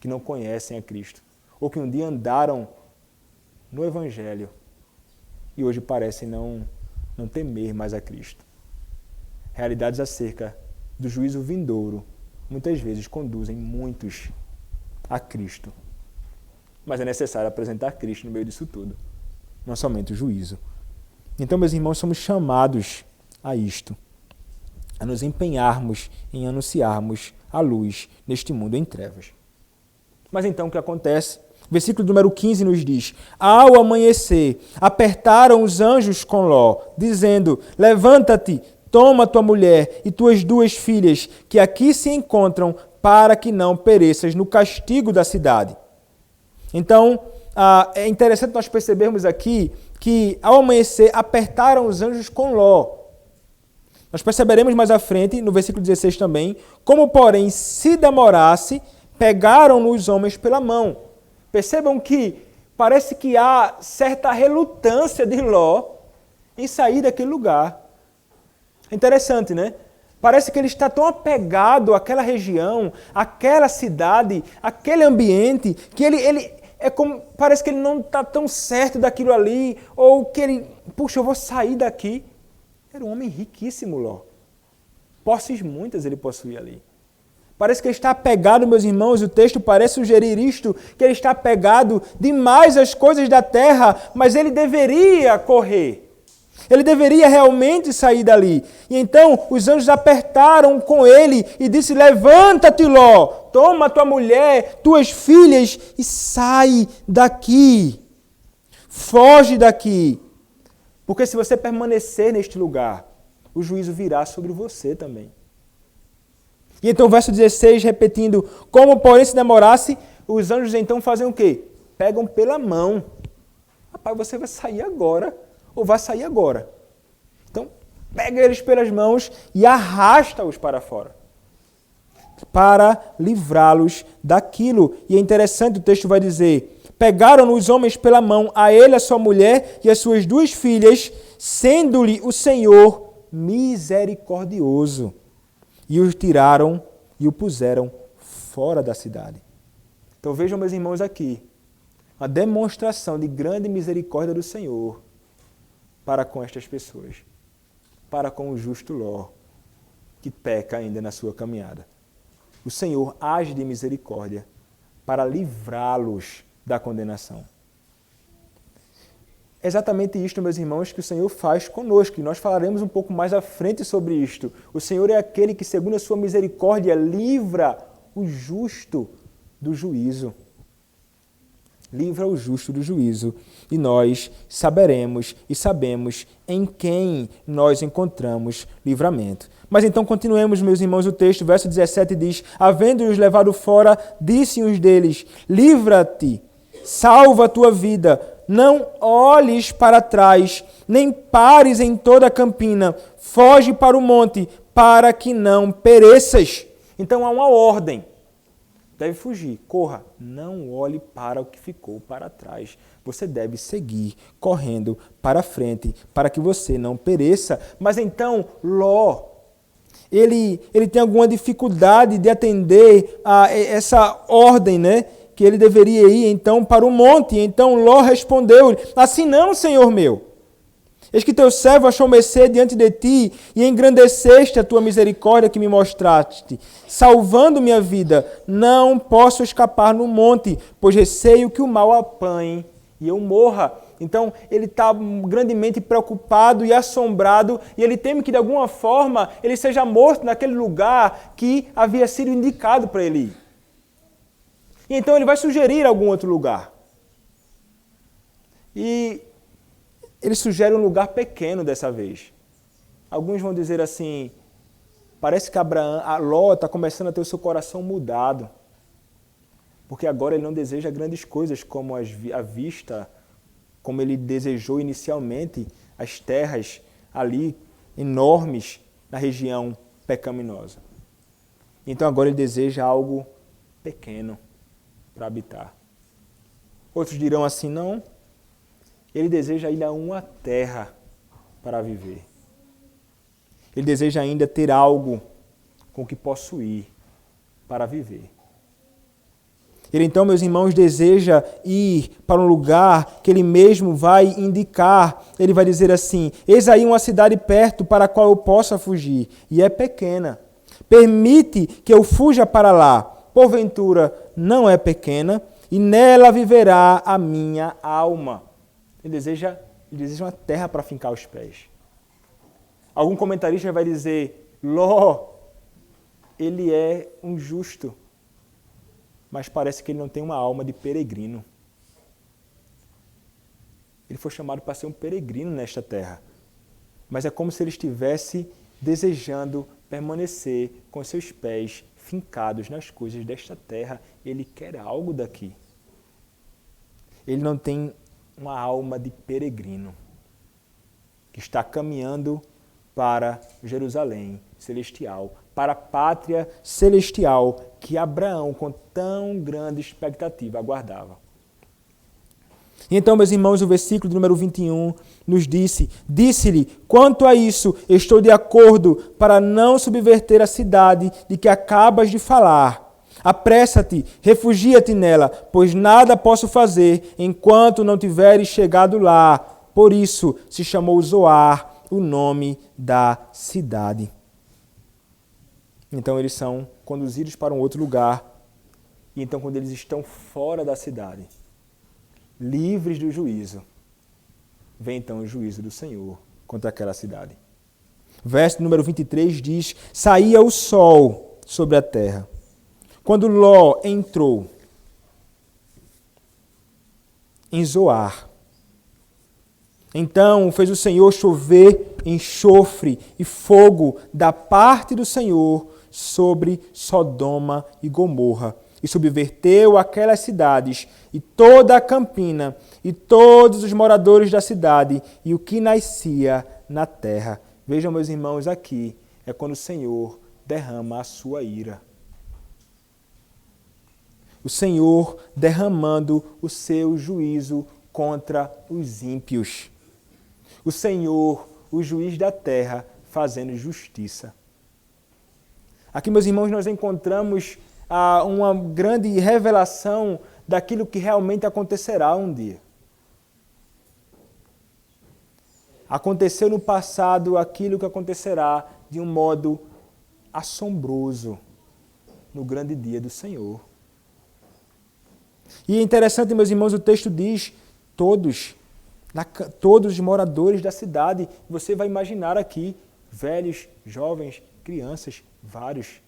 Que não conhecem a Cristo. Ou que um dia andaram no Evangelho e hoje parecem não temer mais a Cristo. Realidades acerca do juízo vindouro muitas vezes conduzem muitos a Cristo. Mas é necessário apresentar Cristo no meio disso tudo, não somente o juízo. Então, meus irmãos, somos chamados a isto, a nos empenharmos em anunciarmos a luz neste mundo em trevas. Mas então o que acontece? O versículo número 15 nos diz: ao amanhecer, apertaram os anjos com Ló, dizendo: levanta-te, toma tua mulher e tuas 2 filhas, que aqui se encontram, para que não pereças no castigo da cidade. Então, é interessante nós percebermos aqui que, ao amanhecer, apertaram os anjos com Ló. Nós perceberemos mais à frente, no versículo 16 também, como, porém, se demorasse, pegaram os homens pela mão. Percebam que parece que há certa relutância de Ló em sair daquele lugar. É interessante, né? Parece que ele está tão apegado àquela região, àquela cidade, àquele ambiente, que ele é como, parece que ele não está tão certo daquilo ali, ou que ele, puxa, eu vou sair daqui. Era um homem riquíssimo, Ló. Posses muitas ele possuía ali. Parece que ele está apegado, meus irmãos, o texto parece sugerir isto, que ele está apegado demais às coisas da terra, mas ele deveria correr. Ele deveria realmente sair dali. E então os anjos apertaram com ele e disse: levanta-te, Ló, toma tua mulher, tuas filhas e sai daqui. Foge daqui. Porque se você permanecer neste lugar, o juízo virá sobre você também. E então o verso 16, repetindo: como porém se demorasse, os anjos então fazem o quê? Pegam pela mão. Rapaz, você vai sair agora, ou vai sair agora. Então, pega eles pelas mãos e arrasta-os para fora, para livrá-los daquilo. E é interessante, o texto vai dizer: pegaram os homens pela mão, a ele, a sua mulher e as suas 2 filhas, sendo-lhe o Senhor misericordioso. E os tiraram e o puseram fora da cidade. Então vejam, meus irmãos, aqui uma demonstração de grande misericórdia do Senhor para com estas pessoas, para com o justo Ló, que peca ainda na sua caminhada. O Senhor age de misericórdia para livrá-los da condenação. É exatamente isto, meus irmãos, que o Senhor faz conosco, e nós falaremos um pouco mais à frente sobre isto. O Senhor é aquele que, segundo a sua misericórdia, livra o justo do juízo. Livra o justo do juízo. E nós saberemos e sabemos em quem nós encontramos livramento. Mas então continuemos, meus irmãos, o texto, verso 17 diz: havendo-os levado fora, disse uns deles: livra-te, salva a tua vida, não olhes para trás, nem pares em toda a campina, foge para o monte, para que não pereças. Então há uma ordem. Deve fugir, corra, não olhe para o que ficou para trás. Você deve seguir correndo para frente, para que você não pereça. Mas então, Ló, ele tem alguma dificuldade de atender a essa ordem, né? Que ele deveria ir então para o monte. Então Ló respondeu-lhe: assim não, Senhor meu. Eis que teu servo achou mercê diante de ti, e engrandeceste a tua misericórdia que me mostraste, salvando minha vida. Não posso escapar no monte, pois receio que o mal apanhe e eu morra. Então ele está grandemente preocupado e assombrado, e ele teme que de alguma forma ele seja morto naquele lugar que havia sido indicado para ele ir. E então ele vai sugerir algum outro lugar. E ele sugere um lugar pequeno dessa vez. Alguns vão dizer assim: parece que Ló está começando a ter o seu coração mudado. Porque agora ele não deseja grandes coisas como a vista, como ele desejou inicialmente, as terras ali enormes na região pecaminosa. Então agora ele deseja algo pequeno para habitar. Outros dirão assim: não, ele deseja ainda uma terra para viver. Ele deseja ainda ter algo com que possuir para viver. Ele então, meus irmãos, deseja ir para um lugar que ele mesmo vai indicar. Ele vai dizer assim: eis aí uma cidade perto para a qual eu possa fugir, e é pequena. Permite que eu fuja para lá. Porventura não é pequena, e nela viverá a minha alma. Ele deseja uma terra para fincar os pés. Algum comentarista vai dizer: Ló, ele é um justo, mas parece que ele não tem uma alma de peregrino. Ele foi chamado para ser um peregrino nesta terra, mas é como se ele estivesse desejando permanecer com seus pés fincados nas coisas desta terra. Ele quer algo daqui. Ele não tem uma alma de peregrino que está caminhando para Jerusalém celestial, para a pátria celestial que Abraão, com tão grande expectativa, aguardava. E então, meus irmãos, o versículo número 21 nos disse-lhe, quanto a isso, estou de acordo para não subverter a cidade de que acabas de falar. Apressa-te, refugia-te nela, pois nada posso fazer enquanto não tiveres chegado lá. Por isso se chamou Zoar, o nome da cidade. Então eles são conduzidos para um outro lugar. E então quando eles estão fora da cidade, livres do juízo, vem então o juízo do Senhor contra aquela cidade. Verso número 23 diz, saía o sol sobre a terra. Quando Ló entrou em Zoar, então fez o Senhor chover enxofre e fogo da parte do Senhor sobre Sodoma e Gomorra, e subverteu aquelas cidades, e toda a campina, e todos os moradores da cidade, e o que nascia na terra. Vejam, meus irmãos, aqui é quando o Senhor derrama a sua ira. O Senhor derramando o seu juízo contra os ímpios. O Senhor, o juiz da terra, fazendo justiça. Aqui, meus irmãos, nós encontramos uma grande revelação daquilo que realmente acontecerá um dia. Aconteceu no passado aquilo que acontecerá de um modo assombroso no grande dia do Senhor. E é interessante, meus irmãos, o texto diz, todos os moradores da cidade, você vai imaginar aqui, velhos, jovens, crianças, vários,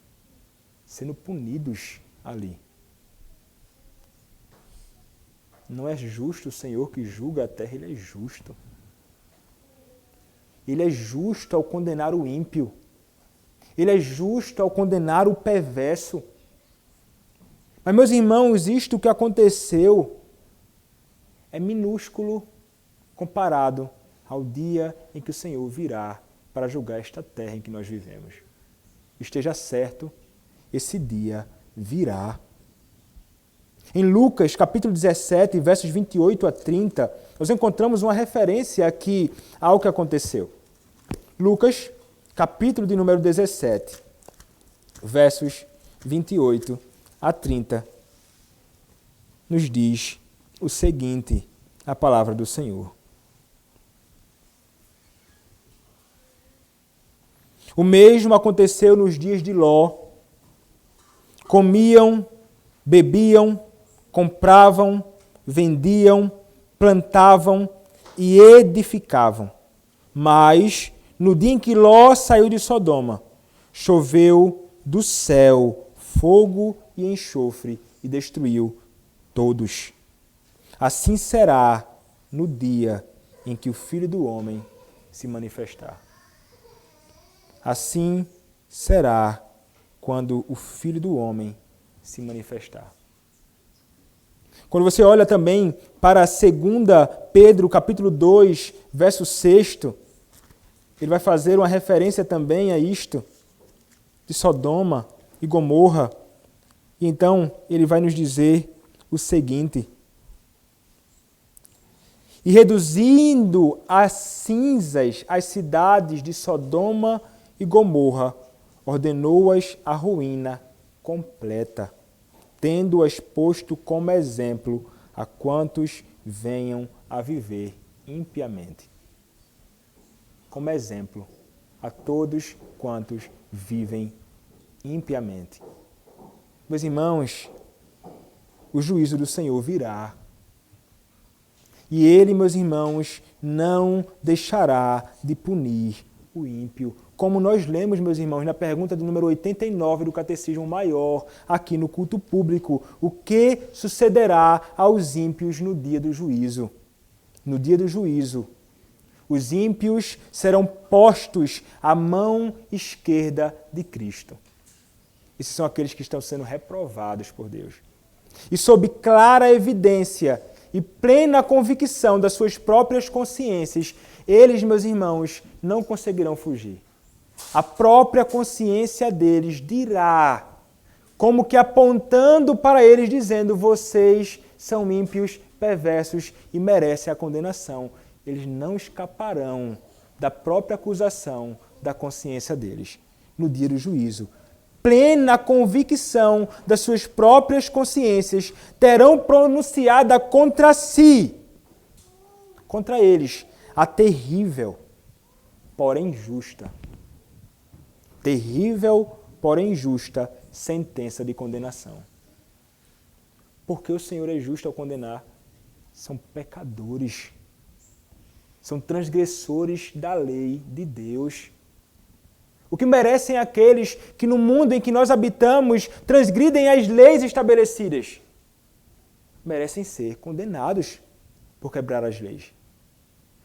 sendo punidos ali. Não é justo o Senhor que julga a terra, Ele é justo. Ele é justo ao condenar o ímpio. Ele é justo ao condenar o perverso. Mas, meus irmãos, isto que aconteceu é minúsculo comparado ao dia em que o Senhor virá para julgar esta terra em que nós vivemos. Esteja certo, esse dia virá. Em Lucas, capítulo 17, versos 28 a 30, nós encontramos uma referência aqui ao que aconteceu. Lucas, capítulo de número 17, versos 28 a 30, nos diz o seguinte, a palavra do Senhor. O mesmo aconteceu nos dias de Ló. Comiam, bebiam, compravam, vendiam, plantavam e edificavam. Mas, no dia em que Ló saiu de Sodoma, choveu do céu fogo e enxofre e destruiu todos. Assim será no dia em que o Filho do Homem se manifestar. Assim será quando o Filho do Homem se manifestar. Quando você olha também para 2 Pedro, capítulo 2, verso 6, ele vai fazer uma referência também a isto, de Sodoma e Gomorra. E então ele vai nos dizer o seguinte: e reduzindo a cinzas as cidades de Sodoma e Gomorra, ordenou-as à ruína completa, tendo-as posto como exemplo a quantos venham a viver impiamente. Como exemplo a todos quantos vivem impiamente. Meus irmãos, o juízo do Senhor virá. E Ele, meus irmãos, não deixará de punir o ímpio. Como nós lemos, meus irmãos, na pergunta do número 89 do Catecismo Maior, aqui no culto público, o que sucederá aos ímpios no dia do juízo? No dia do juízo, os ímpios serão postos à mão esquerda de Cristo. Esses são aqueles que estão sendo reprovados por Deus. E sob clara evidência e plena convicção das suas próprias consciências, eles, meus irmãos, não conseguirão fugir. A própria consciência deles dirá, como que apontando para eles, dizendo: vocês são ímpios perversos e merecem a condenação. Eles não escaparão da própria acusação da consciência deles no dia do juízo. Plena convicção das suas próprias consciências terão pronunciada contra si, contra eles, a terrível, porém justa, sentença de condenação. Porque o Senhor é justo ao condenar. São pecadores, são transgressores da lei de Deus. O que merecem aqueles que no mundo em que nós habitamos transgridem as leis estabelecidas? Merecem ser condenados por quebrar as leis.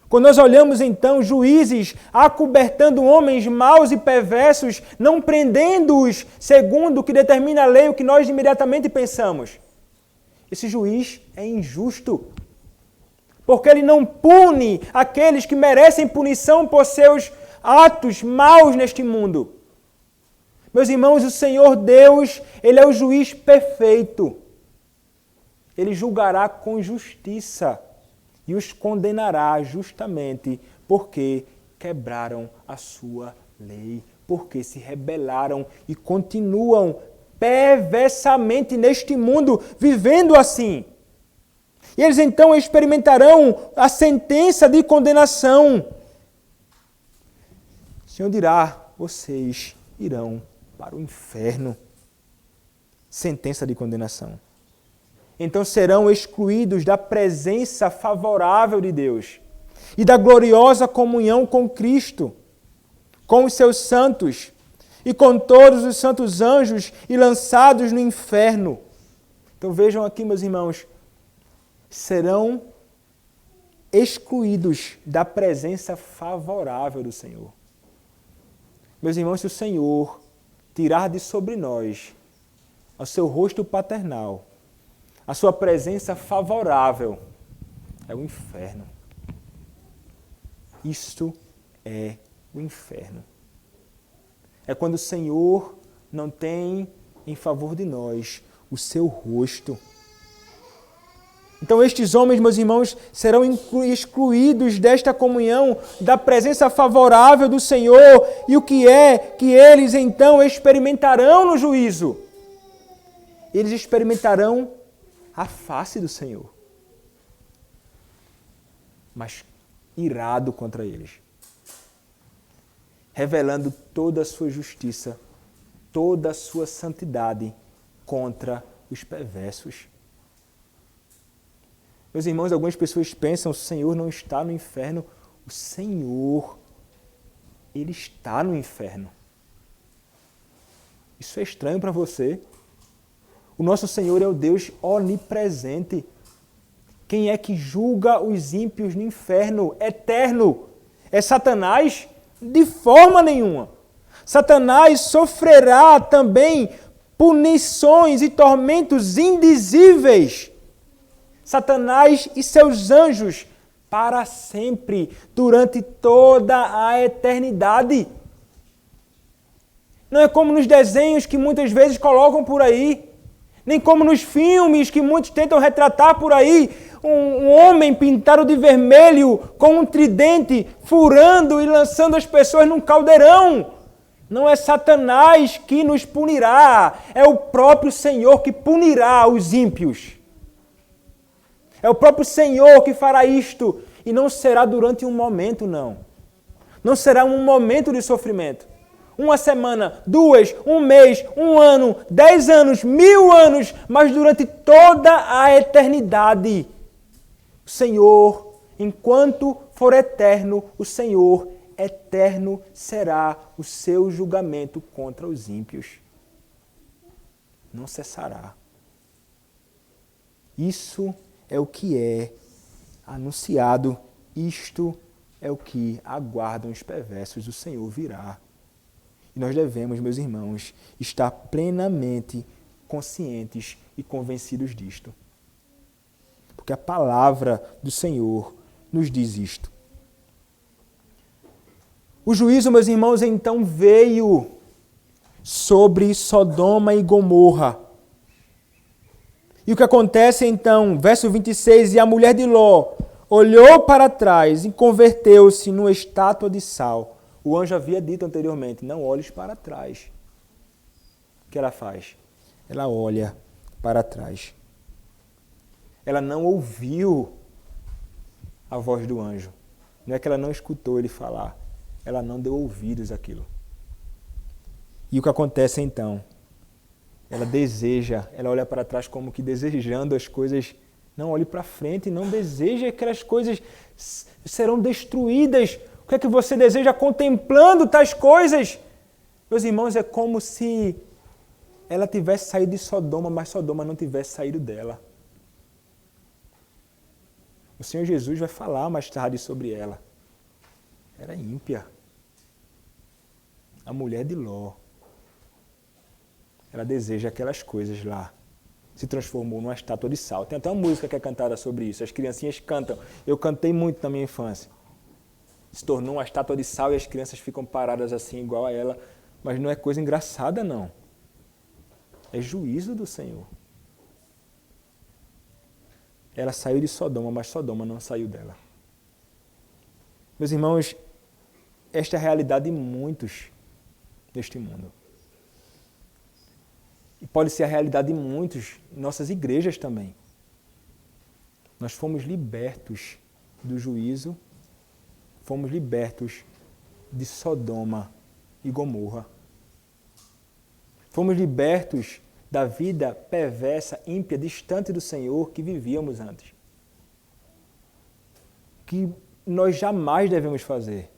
Quando nós olhamos então juízes acobertando homens maus e perversos, não prendendo-os segundo o que determina a lei, o que nós imediatamente pensamos. Esse juiz é injusto, porque ele não pune aqueles que merecem punição por seus atos maus neste mundo. Meus irmãos, o Senhor Deus, Ele é o juiz perfeito. Ele julgará com justiça e os condenará justamente porque quebraram a sua lei, porque se rebelaram e continuam perversamente neste mundo, vivendo assim. E eles então experimentarão a sentença de condenação. O Senhor dirá, vocês irão para o inferno. Sentença de condenação. Então serão excluídos da presença favorável de Deus e da gloriosa comunhão com Cristo, com os seus santos e com todos os santos anjos e lançados no inferno. Então vejam aqui, meus irmãos, serão excluídos da presença favorável do Senhor. Meus irmãos, se o Senhor tirar de sobre nós o seu rosto paternal, a sua presença favorável, é o inferno. Isto é o inferno. É quando o Senhor não tem em favor de nós o seu rosto. Então estes homens, meus irmãos, serão excluídos desta comunhão, da presença favorável do Senhor. E o que é que eles então experimentarão no juízo? Eles experimentarão a face do Senhor, mas irado contra eles, revelando toda a sua justiça, toda a sua santidade contra os perversos. Meus irmãos, algumas pessoas pensam que o Senhor não está no inferno. O Senhor, Ele está no inferno. Isso é estranho para você? O nosso Senhor é o Deus onipresente. Quem é que julga os ímpios no inferno eterno? É Satanás? De forma nenhuma. Satanás sofrerá também punições e tormentos indizíveis. Satanás e seus anjos para sempre, durante toda a eternidade. Não é como nos desenhos que muitas vezes colocam por aí, nem como nos filmes que muitos tentam retratar por aí, um homem pintado de vermelho com um tridente furando e lançando as pessoas num caldeirão. Não é Satanás que nos punirá, é o próprio Senhor que punirá os ímpios. É o próprio Senhor que fará isto, e não será durante um momento, não. Não será um momento de sofrimento. Uma semana, 2, um mês, 1 ano, 10 anos, 1000 anos, mas durante toda a eternidade. O Senhor, enquanto for eterno, o Senhor eterno será o seu julgamento contra os ímpios. Não cessará. Isso é o que é anunciado, isto é o que aguardam os perversos, o Senhor virá. E nós devemos, meus irmãos, estar plenamente conscientes e convencidos disto. Porque a palavra do Senhor nos diz isto. O juízo, meus irmãos, então veio sobre Sodoma e Gomorra. E o que acontece então? Verso 26, e a mulher de Ló olhou para trás e converteu-se numa estátua de sal. O anjo havia dito anteriormente, não olhes para trás. O que ela faz? Ela olha para trás. Ela não ouviu a voz do anjo. Não é que ela não escutou ele falar. Ela não deu ouvidos àquilo. E o que acontece então? Ela deseja, ela olha para trás como que desejando as coisas. Não olhe para frente, não deseja que aquelas coisas serão destruídas. O que é que você deseja contemplando tais coisas? Meus irmãos, é como se ela tivesse saído de Sodoma, mas Sodoma não tivesse saído dela. O Senhor Jesus vai falar mais tarde sobre ela. Era ímpia. A mulher de Ló. Ela deseja aquelas coisas lá. Se transformou numa estátua de sal. Tem até uma música que é cantada sobre isso. As criancinhas cantam. Eu cantei muito na minha infância. Se tornou uma estátua de sal e as crianças ficam paradas assim, igual a ela. Mas não é coisa engraçada, não. É juízo do Senhor. Ela saiu de Sodoma, mas Sodoma não saiu dela. Meus irmãos, esta é a realidade de muitos neste mundo. E pode ser a realidade de muitos em nossas igrejas também. Nós fomos libertos do juízo, fomos libertos de Sodoma e Gomorra. Fomos libertos da vida perversa, ímpia, distante do Senhor que vivíamos antes. Que nós jamais devemos fazer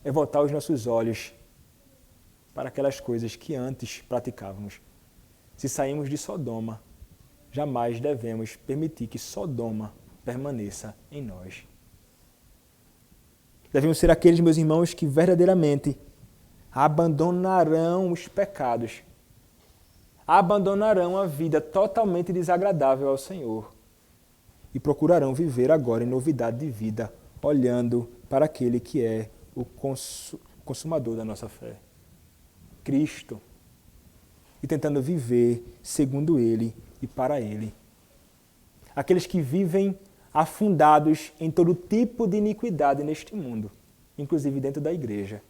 é voltar os nossos olhos para aquelas coisas que antes praticávamos. Se saímos de Sodoma, jamais devemos permitir que Sodoma permaneça em nós. Devemos ser aqueles, meus irmãos, que verdadeiramente abandonarão os pecados, abandonarão a vida totalmente desagradável ao Senhor e procurarão viver agora em novidade de vida, olhando para aquele que é o consumador da nossa fé, Cristo, e tentando viver segundo Ele e para Ele. Aqueles que vivem afundados em todo tipo de iniquidade neste mundo, inclusive dentro da igreja,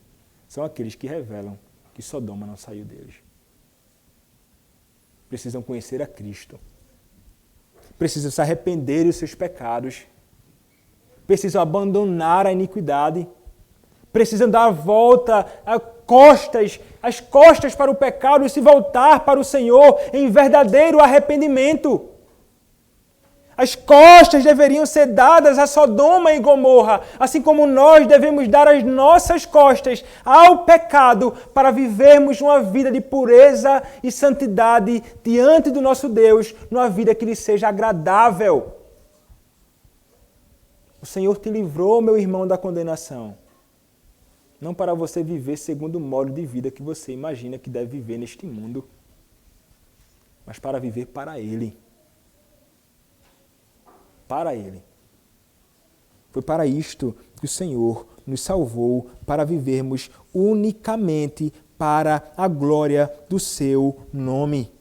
são aqueles que revelam que Sodoma não saiu deles. Precisam conhecer a Cristo. Precisam se arrepender dos seus pecados. Precisam abandonar a iniquidade. Precisam dar a volta, as costas para o pecado e se voltar para o Senhor em verdadeiro arrependimento. As costas deveriam ser dadas a Sodoma e Gomorra, assim como nós devemos dar as nossas costas ao pecado para vivermos uma vida de pureza e santidade diante do nosso Deus, numa vida que lhe seja agradável. O Senhor te livrou, meu irmão, da condenação. Não para você viver segundo o modo de vida que você imagina que deve viver neste mundo, mas para viver para Ele. Para Ele. Foi para isto que o Senhor nos salvou, para vivermos unicamente para a glória do seu nome.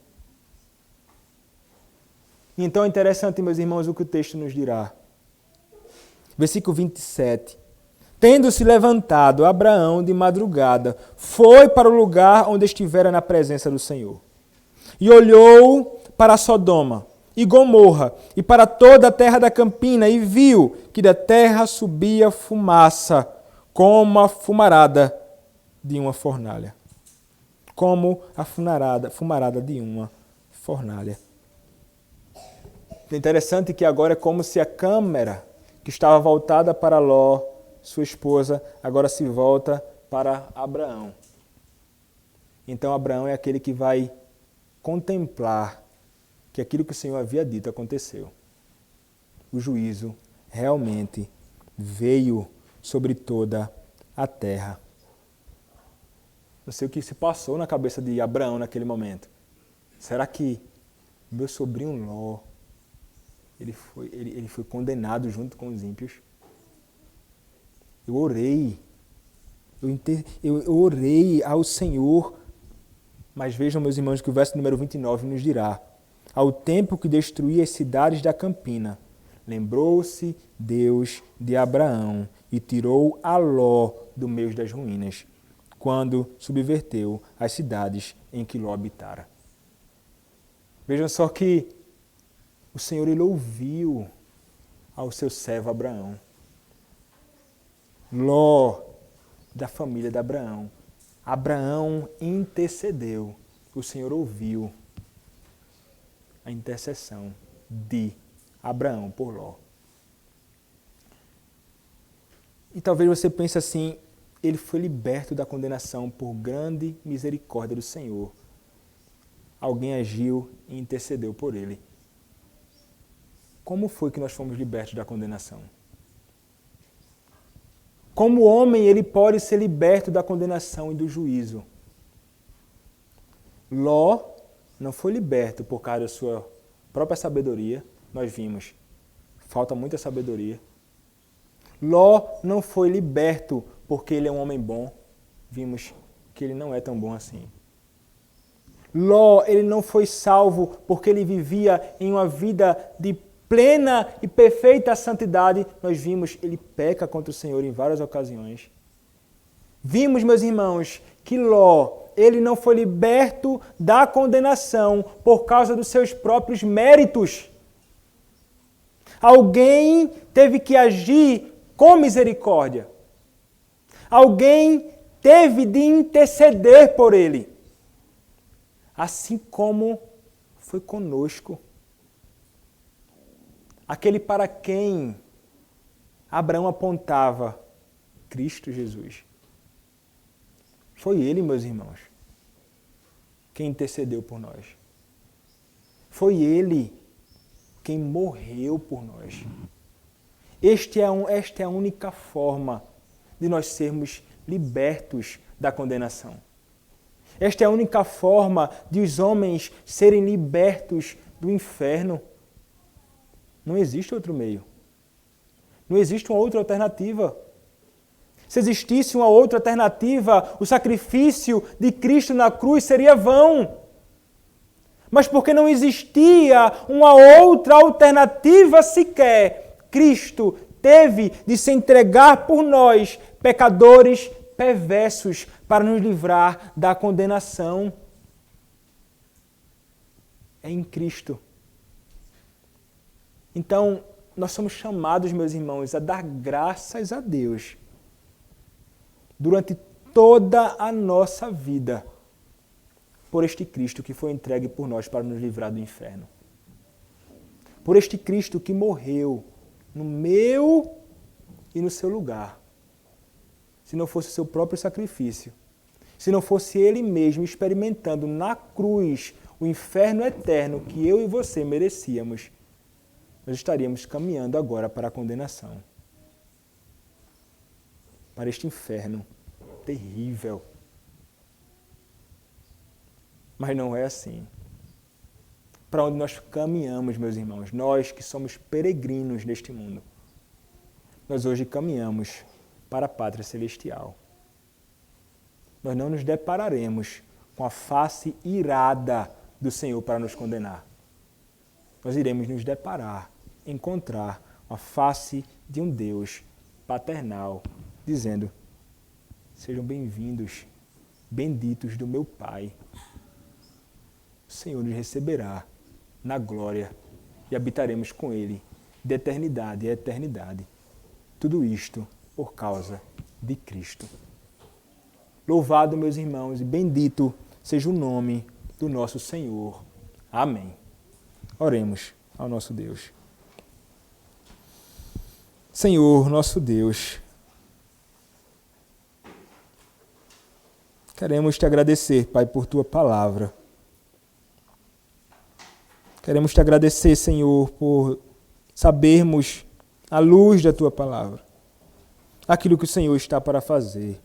Então é interessante, meus irmãos, o que o texto nos dirá. Versículo 27. Tendo-se levantado, Abraão de madrugada foi para o lugar onde estivera na presença do Senhor. E olhou para Sodoma e Gomorra, e para toda a terra da campina, e viu que da terra subia fumaça, como a fumarada de uma fornalha. Como a fumarada de uma fornalha. É interessante que agora é como se a câmera que estava voltada para Ló, sua esposa, agora se volta para Abraão. Então Abraão é aquele que vai contemplar que aquilo que o Senhor havia dito aconteceu. O juízo realmente veio sobre toda a terra. Não sei o que se passou na cabeça de Abraão naquele momento. Será que meu sobrinho Ló, ele foi condenado junto com os ímpios? Eu orei. Eu orei ao Senhor. Mas vejam, meus irmãos, que o verso número 29 nos dirá: ao tempo que destruía as cidades da campina, lembrou-se Deus de Abraão e tirou a Ló do meio das ruínas, quando subverteu as cidades em que Ló habitara. Vejam só que o Senhor ele ouviu ao seu servo Abraão. Ló, da família de Abraão. Abraão intercedeu. O Senhor ouviu a intercessão de Abraão por Ló. E talvez você pense assim, ele foi liberto da condenação por grande misericórdia do Senhor. Alguém agiu e intercedeu por ele. Como foi que nós fomos libertos da condenação? Como o homem ele pode ser liberto da condenação e do juízo? Ló não foi liberto por causa da sua própria sabedoria, nós vimos. Falta muita sabedoria. Ló não foi liberto porque ele é um homem bom, vimos que ele não é tão bom assim. Ló, ele não foi salvo porque ele vivia em uma vida de plena e perfeita santidade. Nós vimos, ele peca contra o Senhor em várias ocasiões. Vimos, meus irmãos, que Ló, ele não foi liberto da condenação por causa dos seus próprios méritos. Alguém teve que agir com misericórdia. Alguém teve de interceder por ele. Assim como foi conosco. Aquele para quem Abraão apontava, Cristo Jesus. Foi ele, meus irmãos, quem intercedeu por nós. Foi ele quem morreu por nós. Esta é a única forma de nós sermos libertos da condenação. Esta é a única forma de os homens serem libertos do inferno. Não existe outro meio. Não existe uma outra alternativa. Se existisse uma outra alternativa, o sacrifício de Cristo na cruz seria vão. Mas porque não existia uma outra alternativa sequer, Cristo teve de se entregar por nós, pecadores perversos, para nos livrar da condenação. É em Cristo. Então, nós somos chamados, meus irmãos, a dar graças a Deus durante toda a nossa vida por este Cristo que foi entregue por nós para nos livrar do inferno. Por este Cristo que morreu no meu e no seu lugar. Se não fosse o seu próprio sacrifício, se não fosse Ele mesmo experimentando na cruz o inferno eterno que eu e você merecíamos, nós estaríamos caminhando agora para a condenação. Para este inferno terrível. Mas não é assim. Para onde nós caminhamos, meus irmãos, nós que somos peregrinos neste mundo, nós hoje caminhamos para a pátria celestial. Nós não nos depararemos com a face irada do Senhor para nos condenar. Nós iremos nos deparar, encontrar a face de um Deus paternal, dizendo: sejam bem-vindos, benditos do meu Pai. O Senhor nos receberá na glória e habitaremos com Ele de eternidade a eternidade. Tudo isto por causa de Cristo. Louvado, meus irmãos, e bendito seja o nome do nosso Senhor. Amém. Oremos ao nosso Deus. Senhor, nosso Deus, queremos te agradecer, Pai, por tua palavra. Queremos te agradecer, Senhor, por sabermos, à luz da tua palavra, aquilo que o Senhor está para fazer.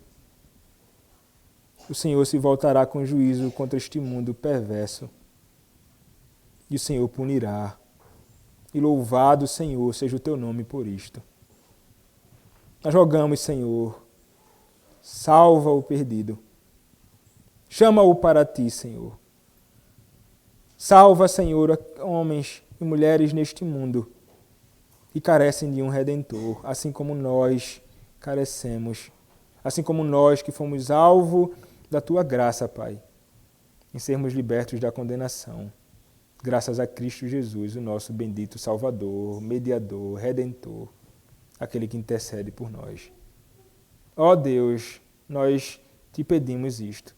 O Senhor se voltará com juízo contra este mundo perverso. E o Senhor punirá. E louvado, Senhor, seja o teu nome por isto. Nós rogamos, Senhor, salva o perdido. Chama-o para ti, Senhor. Salva, Senhor, homens e mulheres neste mundo que carecem de um Redentor, assim como nós carecemos, assim como nós que fomos alvo da Tua graça, Pai, em sermos libertos da condenação, graças a Cristo Jesus, o nosso bendito Salvador, mediador, Redentor, aquele que intercede por nós. Ó Deus, nós Te pedimos isto,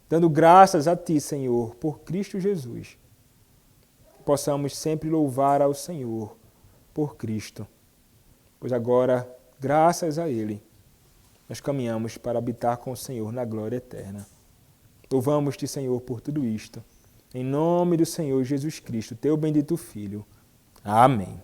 dando graças a Ti, Senhor, por Cristo Jesus, que possamos sempre louvar ao Senhor por Cristo, pois agora, graças a Ele, nós caminhamos para habitar com o Senhor na glória eterna. Louvamos-Te, Senhor, por tudo isto. Em nome do Senhor Jesus Cristo, Teu bendito Filho. Amém.